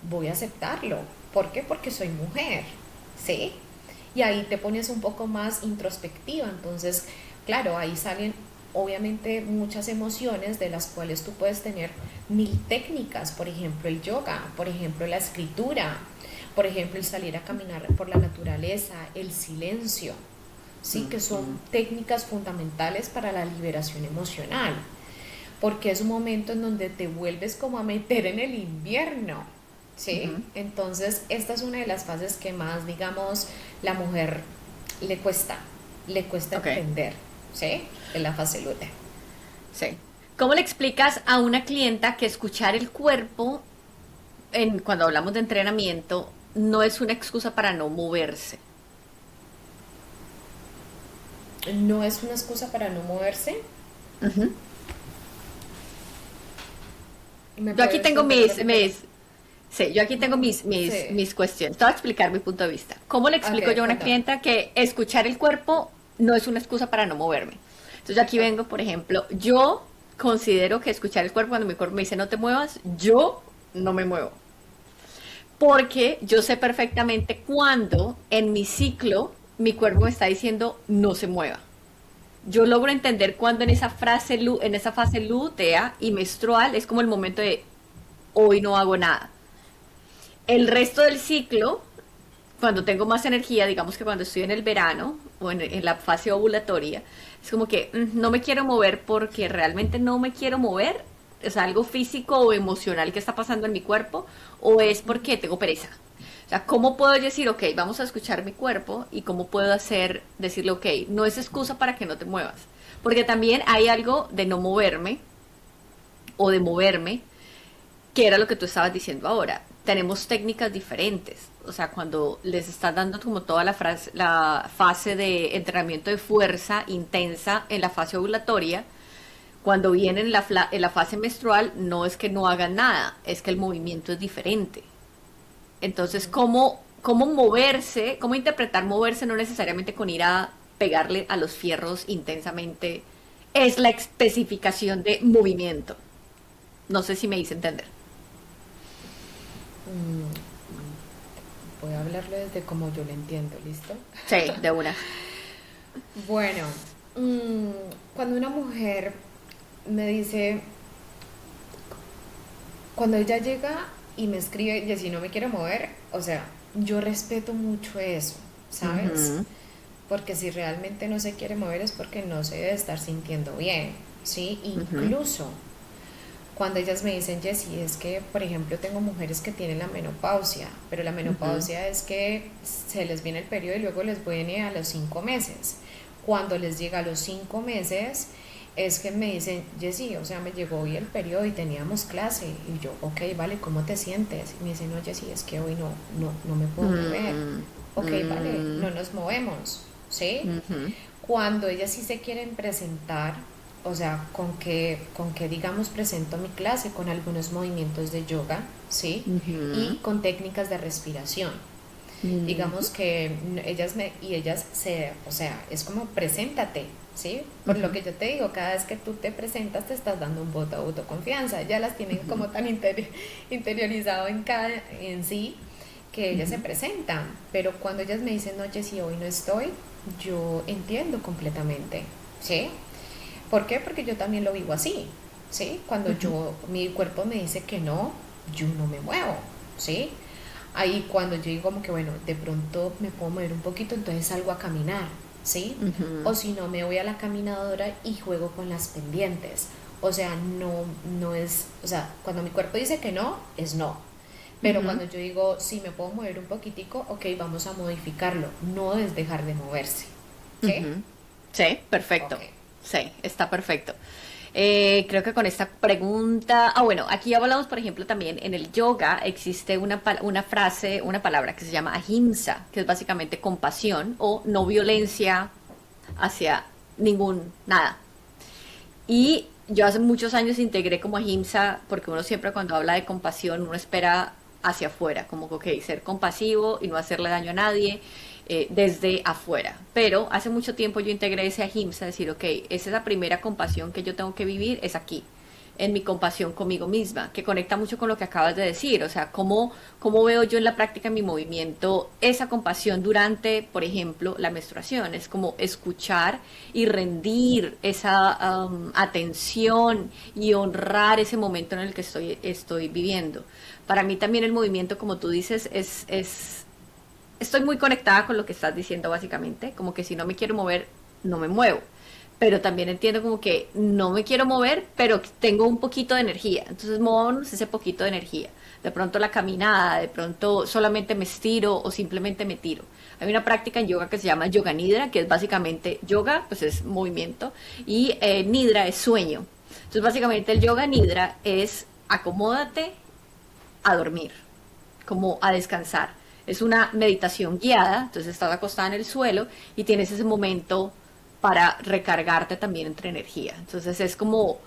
voy a aceptarlo. ¿Por qué? Porque soy mujer, ¿sí? Y ahí te pones un poco más introspectiva. Entonces, claro, ahí salen obviamente muchas emociones de las cuales tú puedes tener mil técnicas, por ejemplo el yoga, por ejemplo la escritura, por ejemplo el salir a caminar por la naturaleza, el silencio, sí, que son Ujú. técnicas fundamentales para la liberación emocional, porque es un momento en donde te vuelves como a meter en el invierno, ¿sí? Ujú. Entonces, esta es una de las fases que más, digamos, la mujer le cuesta, le cuesta Ok, entender, ¿sí? En la fase lútea. sí. ¿Cómo le explicas a una clienta que escuchar el cuerpo cuando hablamos de entrenamiento no es una excusa para no moverse? No es una excusa para no moverse. Ujú. ¿Me Yo aquí puedes tengo volver a repetir? sí, yo aquí tengo Sí. mis cuestiones. Te voy a explicar mi punto de vista. ¿Cómo le explico yo Ok, a una cuéntame. clienta que escuchar el cuerpo no es una excusa para no moverme? Entonces yo aquí Ok. vengo, por ejemplo, yo considero que escuchar el cuerpo cuando mi cuerpo me dice no te muevas, yo no me muevo. Porque yo sé perfectamente cuándo en mi ciclo mi cuerpo me está diciendo no se mueva. Yo logro entender cuándo en esa fase lútea y menstrual es como el momento de hoy no hago nada. El resto del ciclo, cuando tengo más energía, digamos que cuando estoy en el verano o en la fase ovulatoria, es como que no me quiero mover porque realmente no me quiero mover. Es algo físico o emocional que está pasando en mi cuerpo o es porque tengo pereza. O sea, ¿cómo puedo decir, ok, vamos a escuchar mi cuerpo y cómo puedo decirle, ok, no es excusa para que no te muevas? Porque también hay algo de no moverme o de moverme, que era lo que tú estabas diciendo ahora. Tenemos técnicas diferentes. O sea, cuando les estás dando como toda la fase de entrenamiento de fuerza intensa en la fase ovulatoria, cuando vienen en la fase menstrual, no es que no hagan nada, es que el movimiento es diferente. Entonces, ¿cómo moverse, cómo interpretar moverse no necesariamente con ir a pegarle a los fierros intensamente? Es la especificación de movimiento. No sé si me hice entender. Mm, Voy a hablarlo desde como yo lo entiendo, ¿listo? Sí, de una. Bueno, mm, cuando una mujer me dice, cuando ella llega y me escribe, y si no me quiero mover, o sea, yo respeto mucho eso, ¿sabes? Ujú, Porque si realmente no se quiere mover es porque no se debe estar sintiendo bien, ¿sí? ujú, Incluso cuando ellas me dicen, Jessie, es que, por ejemplo, tengo mujeres que tienen la menopausia, pero la ujú, menopausia es que se les viene el periodo y luego les viene a los 5 meses. Cuando les llega a los 5 meses, es que me dicen, Jessie, o sea, me llegó hoy el periodo y teníamos clase. Y yo, ok, vale, ¿cómo te sientes? Y me dicen, no, Jessie, es que hoy no me puedo mover. mm, Ok, vale, mm, no nos movemos, ¿sí? ujú, Cuando ellas sí se quieren presentar, o sea, con que digamos presento mi clase con algunos movimientos de yoga, ¿sí? Y ujú, con técnicas de respiración. Digamos ujú, que ellas o sea, es como preséntate, ¿sí? Por lo ujú, que yo te digo, cada vez que tú te presentas te estás dando un voto de autoconfianza, ya las tienen ujú, como tan interiorizado en sí que ellas se ujú, presentan, pero cuando ellas me dicen, oye, si hoy no estoy, yo entiendo completamente, ¿sí? ¿Por qué? Porque yo también lo vivo así, ¿sí? Cuando ujú, mi cuerpo me dice que no, yo no me muevo, ¿sí? Ahí cuando yo digo como que, bueno, de pronto me puedo mover un poquito, entonces salgo a caminar, ¿sí? ujú, O si no, me voy a la caminadora y juego con las pendientes. O sea, no es, o sea, cuando mi cuerpo dice que no, es no. Pero ujú, cuando yo digo, sí, me puedo mover un poquitico, ok, vamos a modificarlo. No es dejar de moverse. ¿Sí? ujú. Sí, Ok. perfecto. Sí, está perfecto. Creo que con esta pregunta, bueno, aquí hablamos, por ejemplo, también en el yoga existe una frase, una palabra que se llama ahimsa, que es básicamente compasión o no violencia hacia nada. Y yo hace muchos años integré como ahimsa, porque uno siempre cuando habla de compasión, uno espera hacia afuera, como que ok, ser compasivo y no hacerle daño a nadie desde afuera. Pero hace mucho tiempo yo integré ese ahimsa, decir, ok, esa es la primera compasión que yo tengo que vivir, es aquí, en mi compasión conmigo misma, que conecta mucho con lo que acabas de decir, o sea, cómo veo yo en la práctica, en mi movimiento, esa compasión durante, por ejemplo, la menstruación, es como escuchar y rendir esa atención y honrar ese momento en el que estoy viviendo. Para mí también el movimiento, como tú dices, estoy muy conectada con lo que estás diciendo básicamente, como que si no me quiero mover, no me muevo. Pero también entiendo como que no me quiero mover, pero tengo un poquito de energía. Entonces movámonos ese poquito de energía. De pronto la caminada, de pronto solamente me estiro o simplemente me tiro. Hay una práctica en yoga que se llama yoga nidra, que es básicamente yoga, pues es movimiento, y nidra es sueño. Entonces básicamente el yoga nidra es acomódate a dormir, como a descansar. Es una meditación guiada, entonces estás acostada en el suelo y tienes ese momento para recargarte también entre energía. Entonces es ¿cómo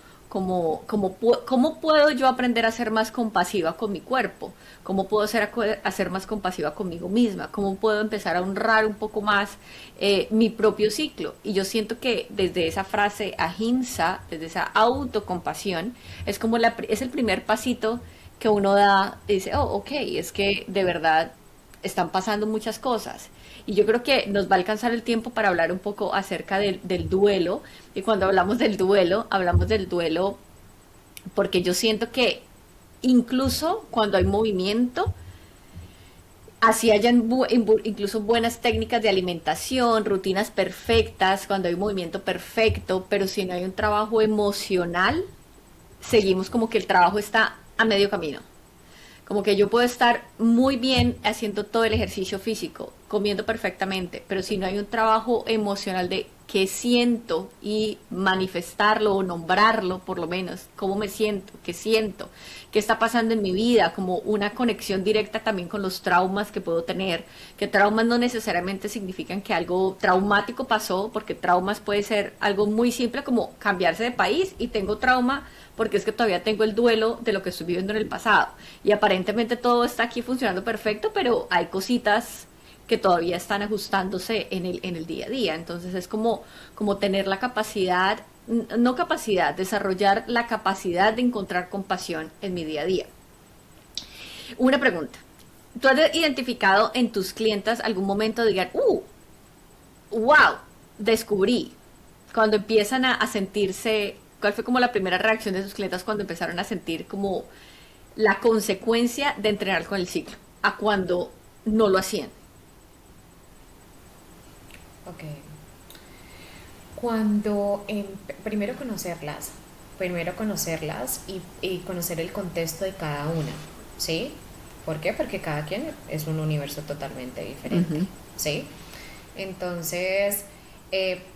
puedo yo aprender a ser más compasiva con mi cuerpo? ¿Cómo puedo ser más compasiva conmigo misma? ¿Cómo puedo empezar a honrar un poco más mi propio ciclo? Y yo siento que desde esa frase ahimsa, desde esa autocompasión, es el primer pasito que uno da, dice, oh, ok, es que de verdad están pasando muchas cosas. Y yo creo que nos va a alcanzar el tiempo para hablar un poco acerca del duelo. Y cuando hablamos del duelo porque yo siento que incluso cuando hay movimiento, así hayan incluso buenas técnicas de alimentación, rutinas perfectas, cuando hay un movimiento perfecto, pero si no hay un trabajo emocional, seguimos como que el trabajo está a medio camino. Como que yo puedo estar muy bien haciendo todo el ejercicio físico, comiendo perfectamente, pero si no hay un trabajo emocional de qué siento y manifestarlo o nombrarlo, por lo menos, cómo me siento, qué está pasando en mi vida, como una conexión directa también con los traumas que puedo tener, que traumas no necesariamente significan que algo traumático pasó, porque traumas puede ser algo muy simple como cambiarse de país y tengo trauma porque es que todavía tengo el duelo de lo que estoy viviendo en el pasado. Y aparentemente todo está aquí funcionando perfecto, pero hay cositas que todavía están ajustándose en el día a día. Entonces es como tener la capacidad, no capacidad, desarrollar la capacidad de encontrar compasión en mi día a día. Una pregunta. ¿Tú has identificado en tus clientas algún momento de digan, wow, descubrí, cuando empiezan a sentirse, cuál fue como la primera reacción de sus clientas cuando empezaron a sentir como la consecuencia de entrenar con el ciclo, a cuando no lo hacían? Ok. Cuando primero conocerlas y conocer el contexto de cada una, ¿sí? ¿Por qué? Porque cada quien es un universo totalmente diferente, Ujú. ¿sí? Entonces,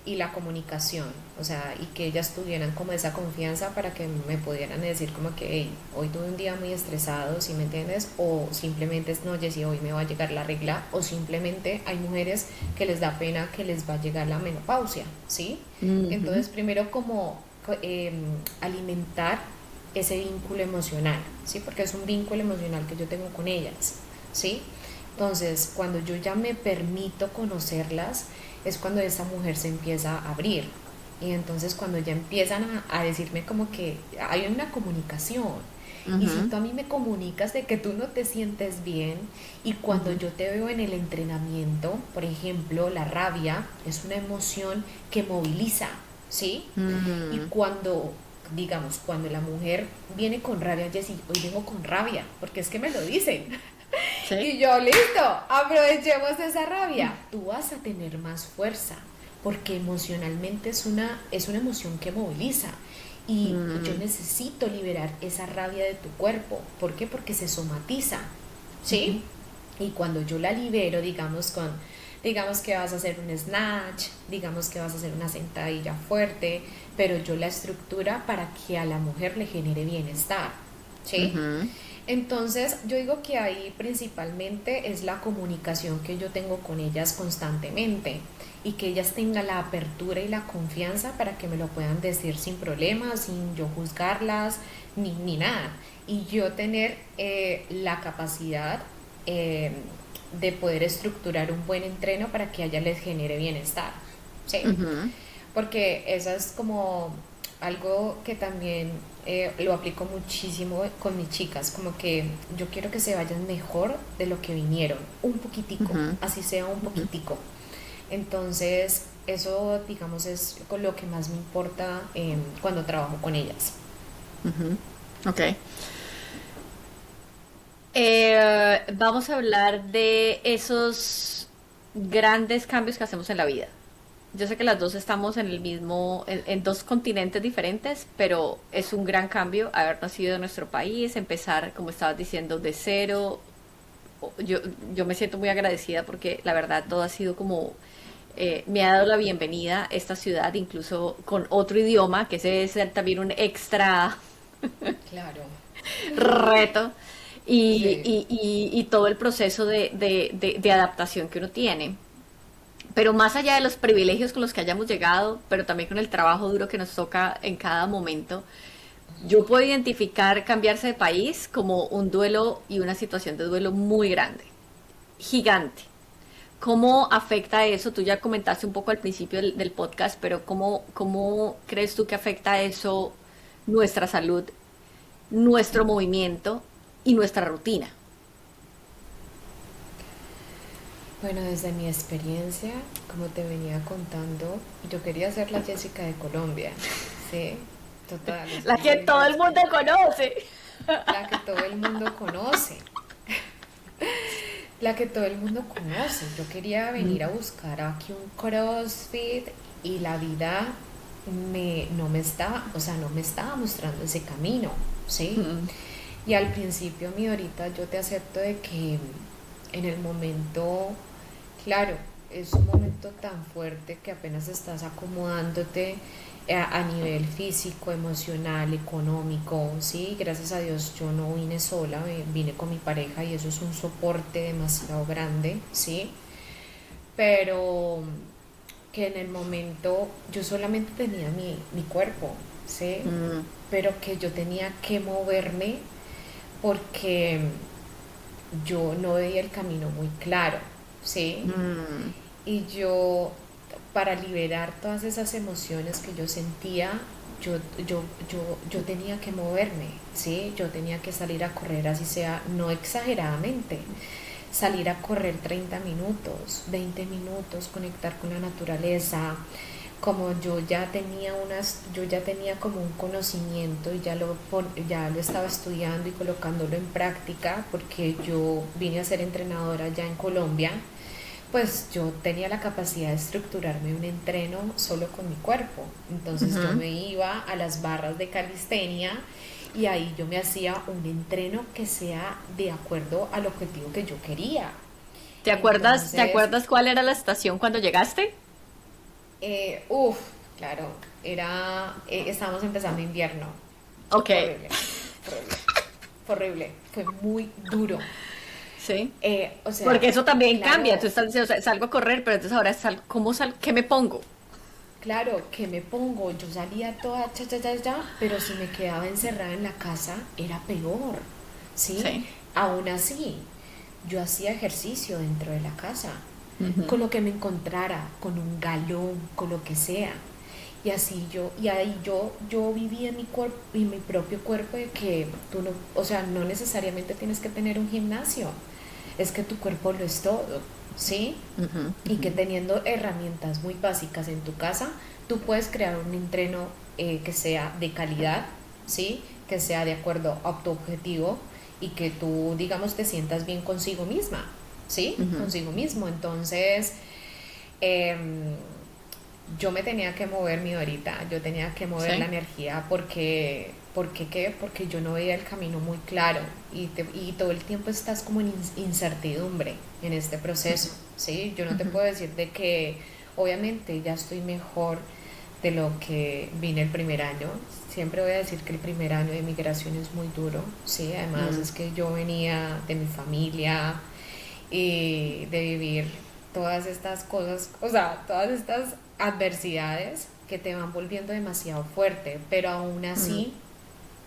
y la comunicación, o sea, y que ellas tuvieran como esa confianza para que me pudieran decir como que, hey, hoy tuve un día muy estresado, ¿sí me entiendes? O simplemente es, no, Jessy, hoy me va a llegar la regla, o simplemente hay mujeres que les da pena que les va a llegar la menopausia, ¿sí? Ujú. Entonces, primero como alimentar ese vínculo emocional, ¿sí? Porque es un vínculo emocional que yo tengo con ellas, ¿sí? Entonces, cuando yo ya me permito conocerlas, es cuando esa mujer se empieza a abrir. Y entonces cuando ya empiezan a decirme como que hay una comunicación. Y si Ujú. tú a mí me comunicas de que tú no te sientes bien y cuando Ujú. yo te veo en el entrenamiento, por ejemplo, la rabia es una emoción que moviliza, ¿sí? Y Mm. cuando, digamos, cuando la mujer viene con rabia, Jessy, hoy vengo con rabia, porque es que me lo dicen. Sí. Y yo, listo, aprovechemos esa rabia. Tú vas a tener más fuerza, porque emocionalmente es una emoción que moviliza. Y yo Mm. necesito liberar esa rabia de tu cuerpo. ¿Por qué? Porque se somatiza, Ujú. ¿sí? Y cuando yo la libero, digamos que vas a hacer un snatch, digamos que vas a hacer una sentadilla fuerte, pero yo la estructura para que a la mujer le genere bienestar, ¿sí? Ujú. Entonces, yo digo que ahí principalmente es la comunicación que yo tengo con ellas constantemente y que ellas tengan la apertura y la confianza para que me lo puedan decir sin problemas, sin yo juzgarlas, ni nada. Y yo tener la capacidad eh, de poder estructurar un buen entreno para que a ellas les genere bienestar. ¿Sí? Ujú. Porque eso es como algo que también lo aplico muchísimo con mis chicas, como que yo quiero que se vayan mejor de lo que vinieron, un poquitico, Ujú. así sea un Ujú. poquitico. Entonces, eso, digamos, es con lo que más me importa cuando trabajo con ellas. Ujú. Ok. Vamos a hablar de esos grandes cambios que hacemos en la vida. Yo sé que las dos estamos en el mismo, en dos continentes diferentes, pero es un gran cambio haber nacido en nuestro país, empezar, como estabas diciendo, de cero. Yo, yo me siento muy agradecida porque la verdad todo ha sido como, me ha dado la bienvenida a esta ciudad, incluso con otro idioma, que ese debe ser también un extra Claro. reto Sí. y todo el proceso de adaptación que uno tiene. Pero más allá de los privilegios con los que hayamos llegado, pero también con el trabajo duro que nos toca en cada momento, yo puedo identificar cambiarse de país como un duelo y una situación de duelo muy grande, gigante. ¿Cómo afecta eso? Tú ya comentaste un poco al principio del podcast, pero ¿cómo crees tú que afecta eso nuestra salud, nuestro movimiento y nuestra rutina? Bueno, desde mi experiencia, como te venía contando, yo quería ser la Jessica de Colombia, ¿sí? Total, o La sea, que yo todo digo, el es mundo que conoce. la que todo el mundo conoce, la que todo el mundo conoce. Yo quería venir a buscar aquí un CrossFit y la vida no me estaba, o sea, no me estaba mostrando ese camino, ¿sí? Y al principio, mi Dorita, yo te acepto de que en el momento, claro, es un momento tan fuerte que apenas estás acomodándote a nivel físico, emocional, económico, ¿sí? Gracias a Dios yo no vine sola, vine con mi pareja y eso es un soporte demasiado grande, ¿sí? Pero que en el momento yo solamente tenía mi cuerpo, ¿sí? Mm, Pero que yo tenía que moverme porque yo no veía el camino muy claro, ¿sí? mm, Y yo, para liberar todas esas emociones que yo sentía, yo, yo tenía que moverme, ¿sí? Yo tenía que salir a correr, así sea, no exageradamente, salir a correr 30 minutos, 20 minutos, conectar con la naturaleza. Como yo ya tenía como un conocimiento y ya lo estaba estudiando y colocándolo en práctica porque yo vine a ser entrenadora ya en Colombia, pues yo tenía la capacidad de estructurarme un entreno solo con mi cuerpo. Entonces yo ujú. me iba a las barras de calistenia y ahí yo me hacía un entreno que sea de acuerdo al objetivo que yo quería. Te Entonces, acuerdas cuál era la estación cuando llegaste? uff, claro, estábamos empezando invierno. Ok, Fue horrible, fue horrible, fue horrible, fue muy duro. sí. O sea, Porque eso también cambia. Tú claro, estás diciendo, salgo a correr, pero entonces ahora ¿qué me pongo? claro, ¿qué me pongo? Yo salía toda cha, cha, cha, cha, pero si me quedaba encerrada en la casa era peor, ¿sí? Sí. Aún así, yo hacía ejercicio dentro de la casa, Ujú. con lo que me encontrara, con un galón, con lo que sea. Y así y ahí yo viví en mi cuerpo, en mi propio cuerpo de que tú no, o sea, no necesariamente tienes que tener un gimnasio, es que tu cuerpo lo es todo, ¿sí? Ujú, Y que ujú. teniendo herramientas muy básicas en tu casa, tú puedes crear un entreno que sea de calidad, ¿sí? Que sea de acuerdo a tu objetivo y que tú, digamos, te sientas bien consigo misma, ¿sí? Ujú. Consigo mismo. Entonces, eh, yo me tenía que mover mi horita, yo tenía que mover la Sí. energía porque ¿qué? Porque yo no veía el camino muy claro y todo el tiempo estás como en incertidumbre en este proceso, ¿sí? Yo no te Ujú. puedo decir de que obviamente ya estoy mejor de lo que vine el primer año. Siempre voy a decir que el primer año de migración es muy duro, ¿sí? Además Mm, es que yo venía de mi familia y de vivir todas estas cosas, o sea, todas estas adversidades que te van volviendo demasiado fuerte, pero aún mm, así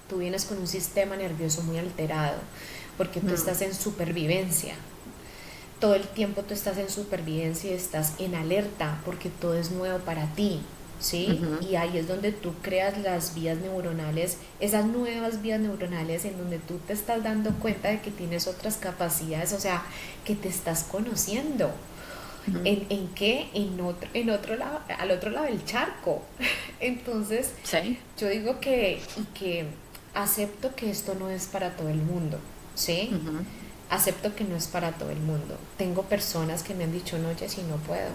tú vienes con un sistema nervioso muy alterado, porque tú mm, estás en supervivencia. Todo el tiempo tú estás en supervivencia y estás en alerta porque todo es nuevo para ti, ¿sí? ujú. Y ahí es donde tú creas las vías neuronales, esas nuevas vías neuronales en donde tú te estás dando cuenta de que tienes otras capacidades, o sea, que te estás conociendo. Ujú. En qué? En otro lado, al otro lado del charco. Entonces, Sí. yo digo que acepto que esto no es para todo el mundo, ¿sí? Ujú, Acepto que no es para todo el mundo. Tengo personas que me han dicho, no, Jessy, no puedo,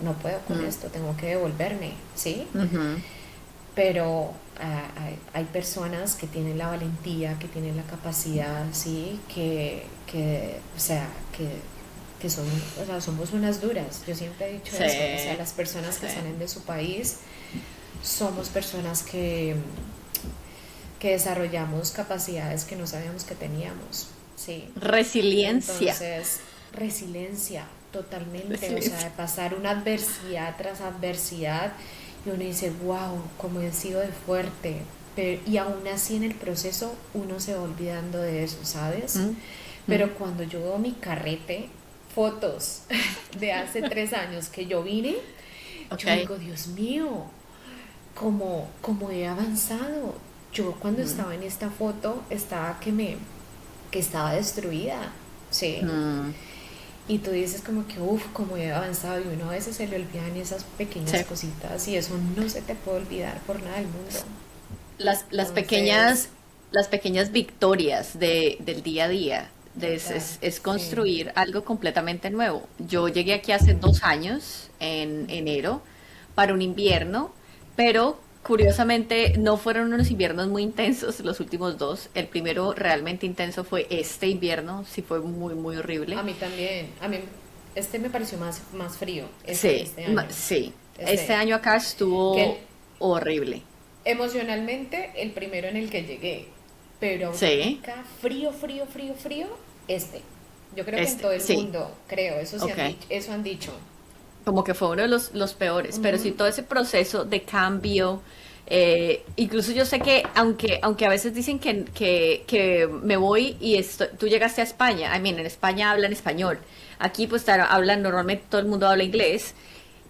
no puedo con mm, esto, tengo que devolverme, ¿sí? ujú. Pero hay personas que tienen la valentía, que tienen la capacidad, ¿sí? O sea, que son, o sea, somos unas duras. Yo siempre he dicho Sí, eso, o sea, las personas que sí. salen de su país somos personas que desarrollamos capacidades que no sabíamos que teníamos, ¿sí? Resiliencia. Entonces, resiliencia, totalmente, o sea, Resiliencia. de pasar una adversidad tras adversidad y uno dice, wow, cómo he sido de fuerte, pero, y aún así en el proceso uno se va olvidando de eso, ¿sabes? Mm, mm. Pero cuando yo veo mi carrete, fotos de hace 3 años que yo vine, yo Ok. digo, Dios mío, cómo he avanzado. Yo cuando Mm, estaba en esta foto estaba que estaba destruida, ¿sí? mm. Y tú dices como que, uff, cómo he avanzado y uno a veces se le olvidan esas pequeñas Sí. cositas y eso no se te puede olvidar por nada del mundo. Las Entonces, las pequeñas victorias del día a día, total, es sí. construir algo completamente nuevo. Yo llegué aquí hace 2 años, en enero, para un invierno, pero curiosamente, no fueron unos inviernos muy intensos los últimos dos. El primero realmente intenso fue este invierno, sí fue muy, muy horrible. A mí también. A mí este me pareció más frío, Sí, este año. sí. Este Este. año acá Que estuvo horrible. emocionalmente el primero en el que llegué. Pero Sí, ahorita frío, frío, frío, frío, este. Yo creo que en este, todo el sí, mundo, creo, eso sí ok. eso han dicho. Como que fue uno de los peores, pero sí Ujú. todo ese proceso de cambio, incluso yo sé que aunque a veces dicen que me voy y tú llegaste a España, I mean, en España hablan español, aquí pues hablan, normalmente todo el mundo habla inglés,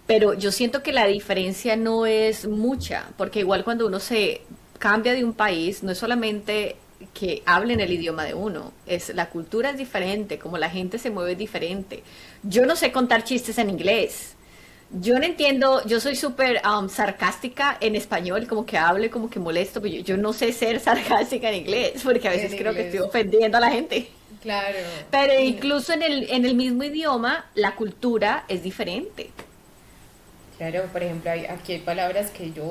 pero yo siento que la diferencia no es mucha, porque igual cuando uno se cambia de un país, no es solamente que hablen el idioma de uno, es la cultura es diferente, como la gente se mueve es diferente. Yo no sé contar chistes en inglés. Yo no entiendo, yo soy súper sarcástica en español, como que hablo y como que molesto, pero yo no sé ser sarcástica en inglés, porque a En veces creo que estoy inglés, ofendiendo a la gente. claro. Pero incluso en el mismo idioma, la cultura es diferente. Claro, por ejemplo, aquí hay palabras que yo,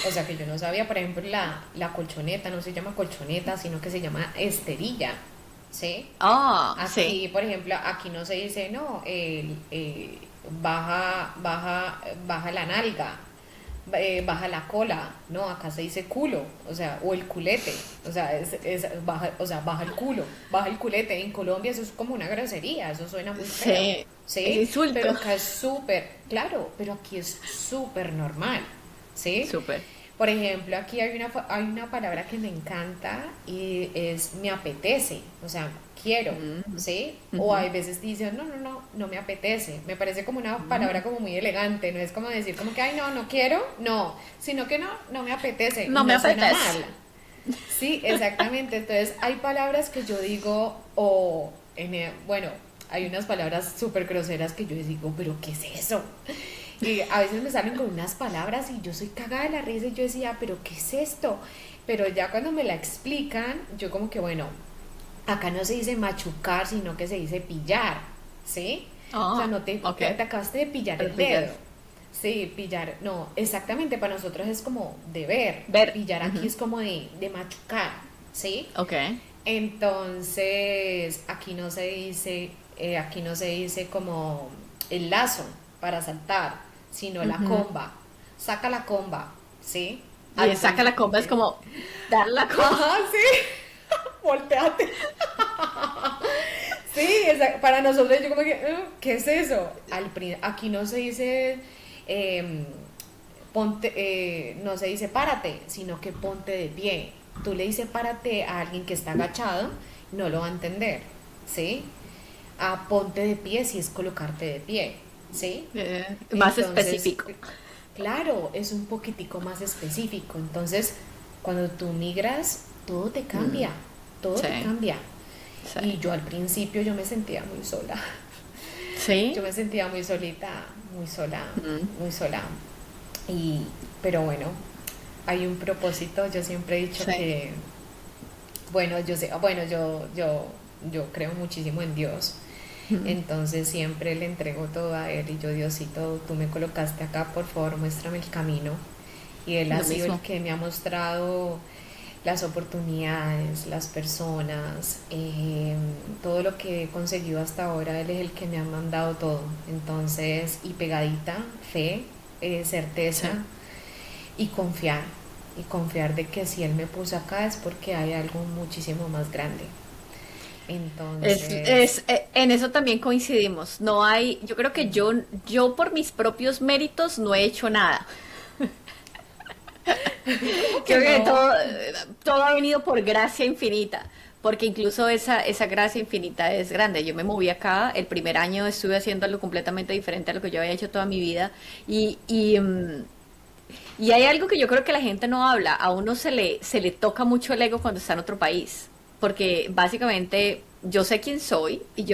o sea, que yo no sabía, por ejemplo, la colchoneta no se llama colchoneta, sino que se llama esterilla, ¿sí? Ah, sí. Aquí, por ejemplo, aquí no se dice, no, baja la nalga, baja la cola, no, acá se dice culo, o sea, o el culete, o sea, baja, o sea, baja el culo, baja el culete. En Colombia eso es como una grosería, eso suena muy feo, Sí. Es ¿sí? insulto. Pero acá es súper, claro, pero aquí es súper normal, ¿sí? Súper. Por ejemplo, aquí hay una palabra que me encanta y es me apetece, o sea, quiero, Mm, ¿sí? O ujú, hay veces dicen, no, no, no, no me apetece. Me parece como una palabra mm. como muy elegante, no es como decir como que, ay, no, no quiero, no, sino que no, no me apetece y No me no suena apetece. mal. Sí, exactamente. Entonces, hay palabras que yo digo, o, bueno, hay unas palabras súper groseras que yo digo, pero ¿qué es eso? Y a veces me salen con unas palabras y yo soy cagada de la risa y yo decía, pero ¿qué es esto? Pero ya cuando me la explican, yo como que, bueno, acá no se dice machucar, sino que se dice pillar, ¿sí? O sea, Ah, no ok. te acabaste de pillar El el pillar. dedo. Sí, pillar, no, exactamente, para nosotros es como de ver. Ver. Pillar aquí Ujú, es como de machucar, ¿sí? ok. Entonces, aquí no se dice como el lazo para saltar, sino la Ujú. comba. Saca la comba, ¿sí? Y Al saca la comba es volteate. como dar la comba. Ajá, sí, volteate. Sí, para nosotros yo como que, ¿qué es eso? Aquí no se dice em, ponte, no se dice párate, sino que ponte de pie. Tú le dices párate a alguien que está agachado, no lo va a entender, ¿sí? A ponte de pie si es colocarte de pie, ¿sí? Más Entonces, específico. claro, es un poquitico más específico. Entonces, cuando tú migras, Mm, todo te sí, cambia. sí. Y yo al principio yo me sentía muy sola. Yo Sí. me sentía muy solita, muy sola, Mm, muy sola. Y, pero bueno, hay un propósito. Yo siempre he dicho sí. que, bueno, yo sé, bueno, yo creo muchísimo en Dios. Mm, Entonces siempre le entrego todo a Él y yo, Diosito, tú me colocaste acá, por favor, muéstrame el camino. Y Él ha lo sido el mismo. que me ha mostrado las oportunidades, las personas, todo lo que he conseguido hasta ahora, Él es el que me ha mandado todo. Entonces, y pegadita, fe, Sí. certeza y confiar de que si Él me puso acá es porque hay algo muchísimo más grande. Entonces, En eso también coincidimos. No hay, yo creo que yo por mis propios méritos no he hecho nada. ¿cómo que Creo que no? todo ha venido por gracia infinita, porque incluso esa gracia infinita es grande. Yo me moví acá, el primer año estuve haciendo algo completamente diferente a lo que yo había hecho toda mi vida y hay algo que yo creo que la gente no habla, a uno se le toca mucho el ego cuando está en otro país, porque básicamente yo sé quién soy y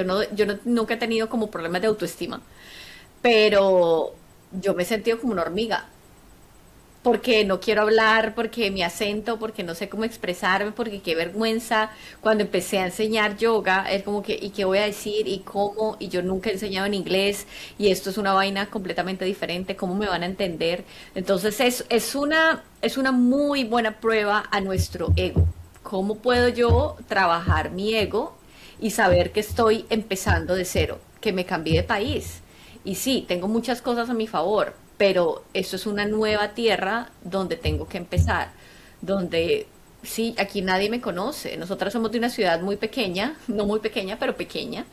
nunca he tenido como problemas de autoestima, pero yo me he sentido como una hormiga. porque no quiero hablar, porque mi acento, porque no sé cómo expresarme, porque qué vergüenza. Cuando empecé a enseñar yoga, es como que, ¿y qué voy a decir? ¿Y cómo? Y yo nunca he enseñado en inglés, y esto es una vaina completamente diferente, ¿cómo me van a entender? Entonces es una muy buena prueba a nuestro ego. ¿Cómo puedo yo trabajar mi ego y saber que estoy empezando de cero, que me cambié de país? Y sí, tengo muchas cosas a mi favor, pero esto es una nueva tierra donde tengo que empezar, donde sí, aquí nadie me conoce. Nosotras somos de una ciudad muy pequeña, no muy pequeña, pero pequeña.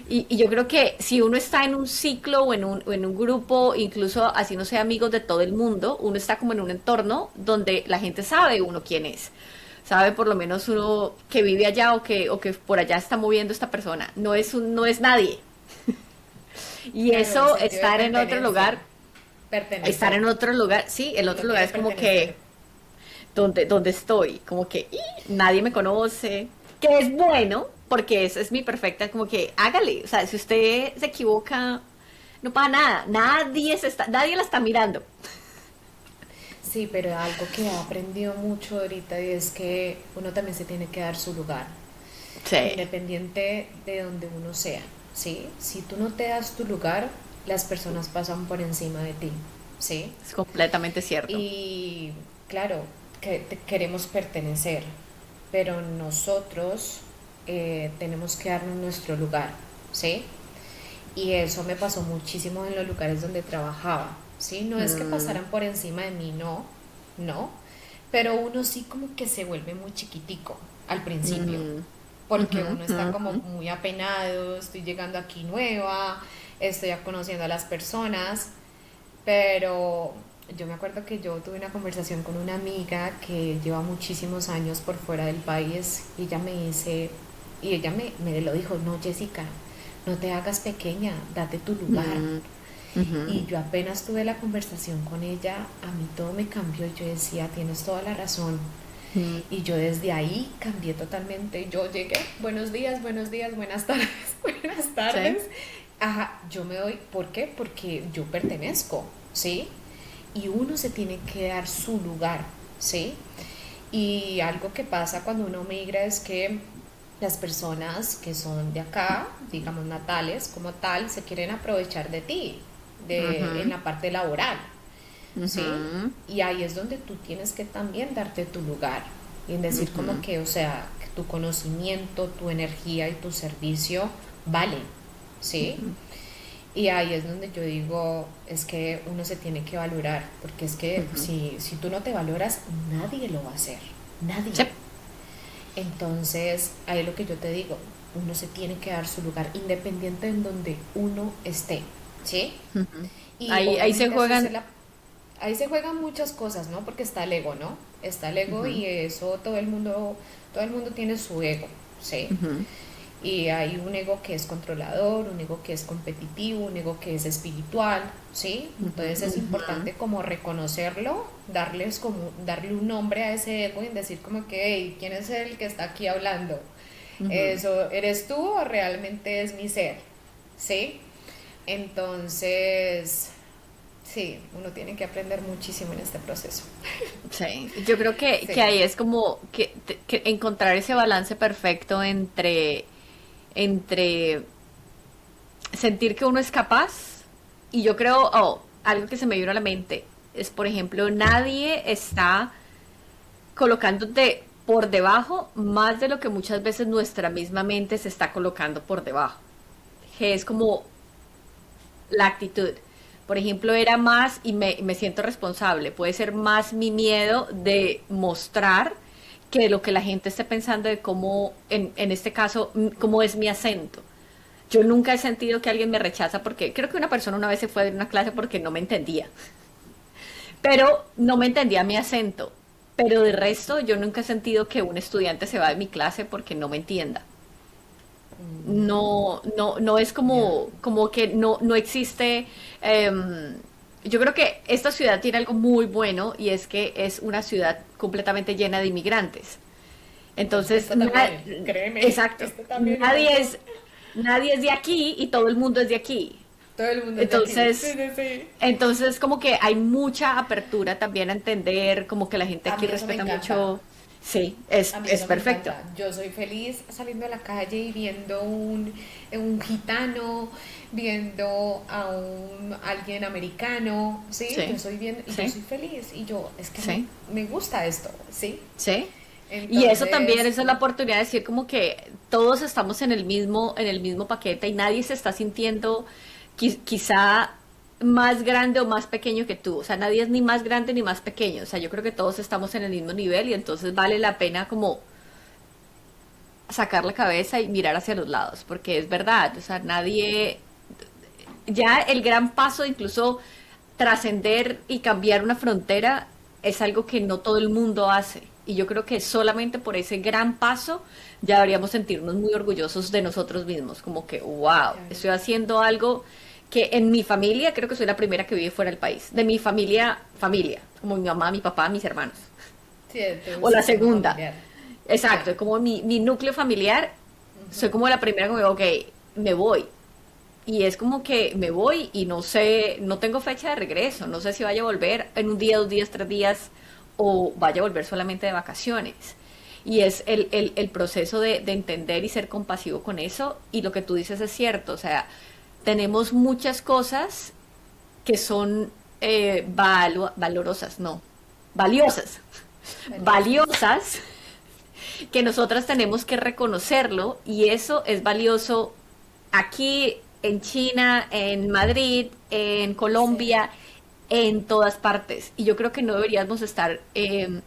Y yo creo que si uno está en un ciclo o en un grupo, incluso así no sea amigos de todo el mundo, uno está como en un entorno donde la gente sabe uno quién es. Sabe por lo menos uno que vive allá o que por allá está moviendo esta persona. No es nadie. Y Claro, el eso, sentido de pertenencia. estar Pertenecer. en otro lugar, sí, el Uno otro lugar quiere es como que pertenecer. donde estoy, como que nadie me conoce, que es bueno, porque esa es mi perfecta, como que hágale, o sea, si usted se equivoca, no pasa nada, nadie la está mirando. Sí, pero algo que he aprendido mucho ahorita y es que uno también se tiene que dar su lugar, Sí, independiente de donde uno sea, ¿sí? Si tú no te das tu lugar, las personas pasan por encima de ti, ¿sí? es completamente cierto. Y claro, que queremos pertenecer, pero nosotros tenemos que darnos nuestro lugar, ¿sí? Y eso me pasó muchísimo en los lugares donde trabajaba, ¿sí? No es que Mm, pasaran por encima de mí, no, no, pero uno sí como que se vuelve muy chiquitico al principio, mm, porque ujú, uno está como ujú. muy apenado, estoy llegando aquí nueva, estoy ya conociendo a las personas, pero yo me acuerdo que yo tuve una conversación con una amiga que lleva muchísimos años por fuera del país y ella me dice, y ella me lo dijo, no, Jessica, no te hagas pequeña, date tu lugar. Mm, ujú, Y yo apenas tuve la conversación con ella, a mí todo me cambió, yo decía, tienes toda la razón. mm, Y yo desde ahí cambié totalmente. Yo llegué, buenos días, buenas tardes, buenas sí. tardes. Ajá, yo me doy, ¿por qué? Porque yo pertenezco, ¿sí? Y uno se tiene que dar su lugar, ¿sí? Y algo que pasa cuando uno migra es que las personas que son de acá, digamos natales como tal, se quieren aprovechar de ti, en Ujú, la parte laboral, ¿sí? ujú, Y ahí es donde tú tienes que también darte tu lugar y en decir como ujú. que, o sea, que tu conocimiento, tu energía y tu servicio valen, ¿sí? Y ahí es donde yo digo, es que uno se tiene que valorar, porque es que si tú no te valoras, nadie lo va a hacer, Sí. nadie. Entonces, ahí es lo que yo te digo, uno se tiene que dar su lugar, independiente en donde uno esté, ¿sí? Ujú. Y Ahí se obviamente juegan. ahí se juegan muchas cosas, ¿no? Porque está el ego, ¿no? Está el ego Ujú, y eso todo el mundo tiene su ego, ¿sí? ujú, Y hay un ego que es controlador, un ego que es competitivo, un ego que es espiritual, ¿sí? Entonces es ujú, importante como reconocerlo, darle un nombre a ese ego y decir como que, hey, ¿quién es el que está aquí hablando? ujú. ¿Eso eres tú o realmente es mi ser? ¿Sí? Entonces, sí, uno tiene que aprender muchísimo en este proceso. Sí, yo creo que Sí. ahí es como que encontrar ese balance perfecto entre sentir que uno es capaz y yo creo, algo que se me vino a la mente es, por ejemplo, nadie está colocándote por debajo más de lo que muchas veces nuestra misma mente se está colocando por debajo, que es como la actitud. Por ejemplo, era más, y me siento responsable, puede ser más mi miedo de mostrar que lo que la gente esté pensando de cómo, en este caso, cómo es mi acento. Yo nunca he sentido que alguien me rechaza porque creo que una persona una vez se fue de una clase porque no me entendía, pero no me entendía mi acento. Pero de resto, yo nunca he sentido que un estudiante se va de mi clase porque no me entienda. No es Ya. como que no existe. Yo creo que esta ciudad tiene algo muy bueno y es que es una ciudad completamente llena de inmigrantes. Entonces, Esto también, créeme, exacto, esto también es algo. nadie es de aquí y todo el mundo es de aquí. Todo el mundo es de aquí. Sí, Entonces, sí, sí. entonces como que hay mucha apertura también a entender, como que la gente A aquí mí eso me respeta encanta. mucho. Sí, A mí es eso me perfecto. encanta. Yo soy feliz saliendo a la calle y viendo un gitano, viendo a alguien americano, ¿sí? Yo Sí, soy bien, y yo sí, soy feliz y yo, es que sí, me gusta esto, ¿sí? sí. Y eso también, Entonces, esa es la oportunidad de decir como que todos estamos en el mismo paquete y nadie se está sintiendo quizá más grande o más pequeño que tú. O sea, nadie es ni más grande ni más pequeño. O sea, yo creo que todos estamos en el mismo nivel y entonces vale la pena como sacar la cabeza y mirar hacia los lados, porque es verdad, o sea, nadie, ya el gran paso de incluso trascender y cambiar una frontera es algo que no todo el mundo hace. Y yo creo que solamente por ese gran paso ya deberíamos sentirnos muy orgullosos de nosotros mismos, como que, wow, claro, estoy haciendo algo que en mi familia, creo que soy la primera que vive fuera del país, de mi familia, familia, como mi mamá, mi papá, mis hermanos, sí, de tu o la sistema segunda. familiar. Exacto, Ya. es como mi núcleo familiar, soy Ujú. como la primera que digo, ok, me voy. Y es como que me voy y no sé, no tengo fecha de regreso, no sé si vaya a volver en un día, 2 días, 3 días o vaya a volver solamente de vacaciones. Y es el proceso de entender y ser compasivo con eso. Y lo que tú dices es cierto, o sea, tenemos muchas cosas que son valorosas, no, valiosas, Valiosas. valiosas que nosotras tenemos que reconocerlo y eso es valioso aquí en China, en Madrid, en Sí. Colombia, en todas partes. Y yo creo que no deberíamos estar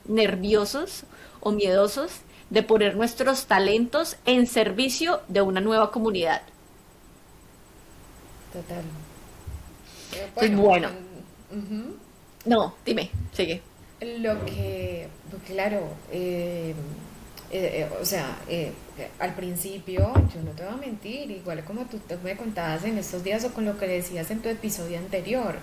nerviosos o miedosos de poner nuestros talentos en servicio de una nueva comunidad. Total. Entonces, Bueno, bueno, ujú. no, dime, sigue. Lo que, pues claro, o sea, al principio, yo no te voy a mentir, igual como tú me contabas en estos días o con lo que decías en tu episodio anterior,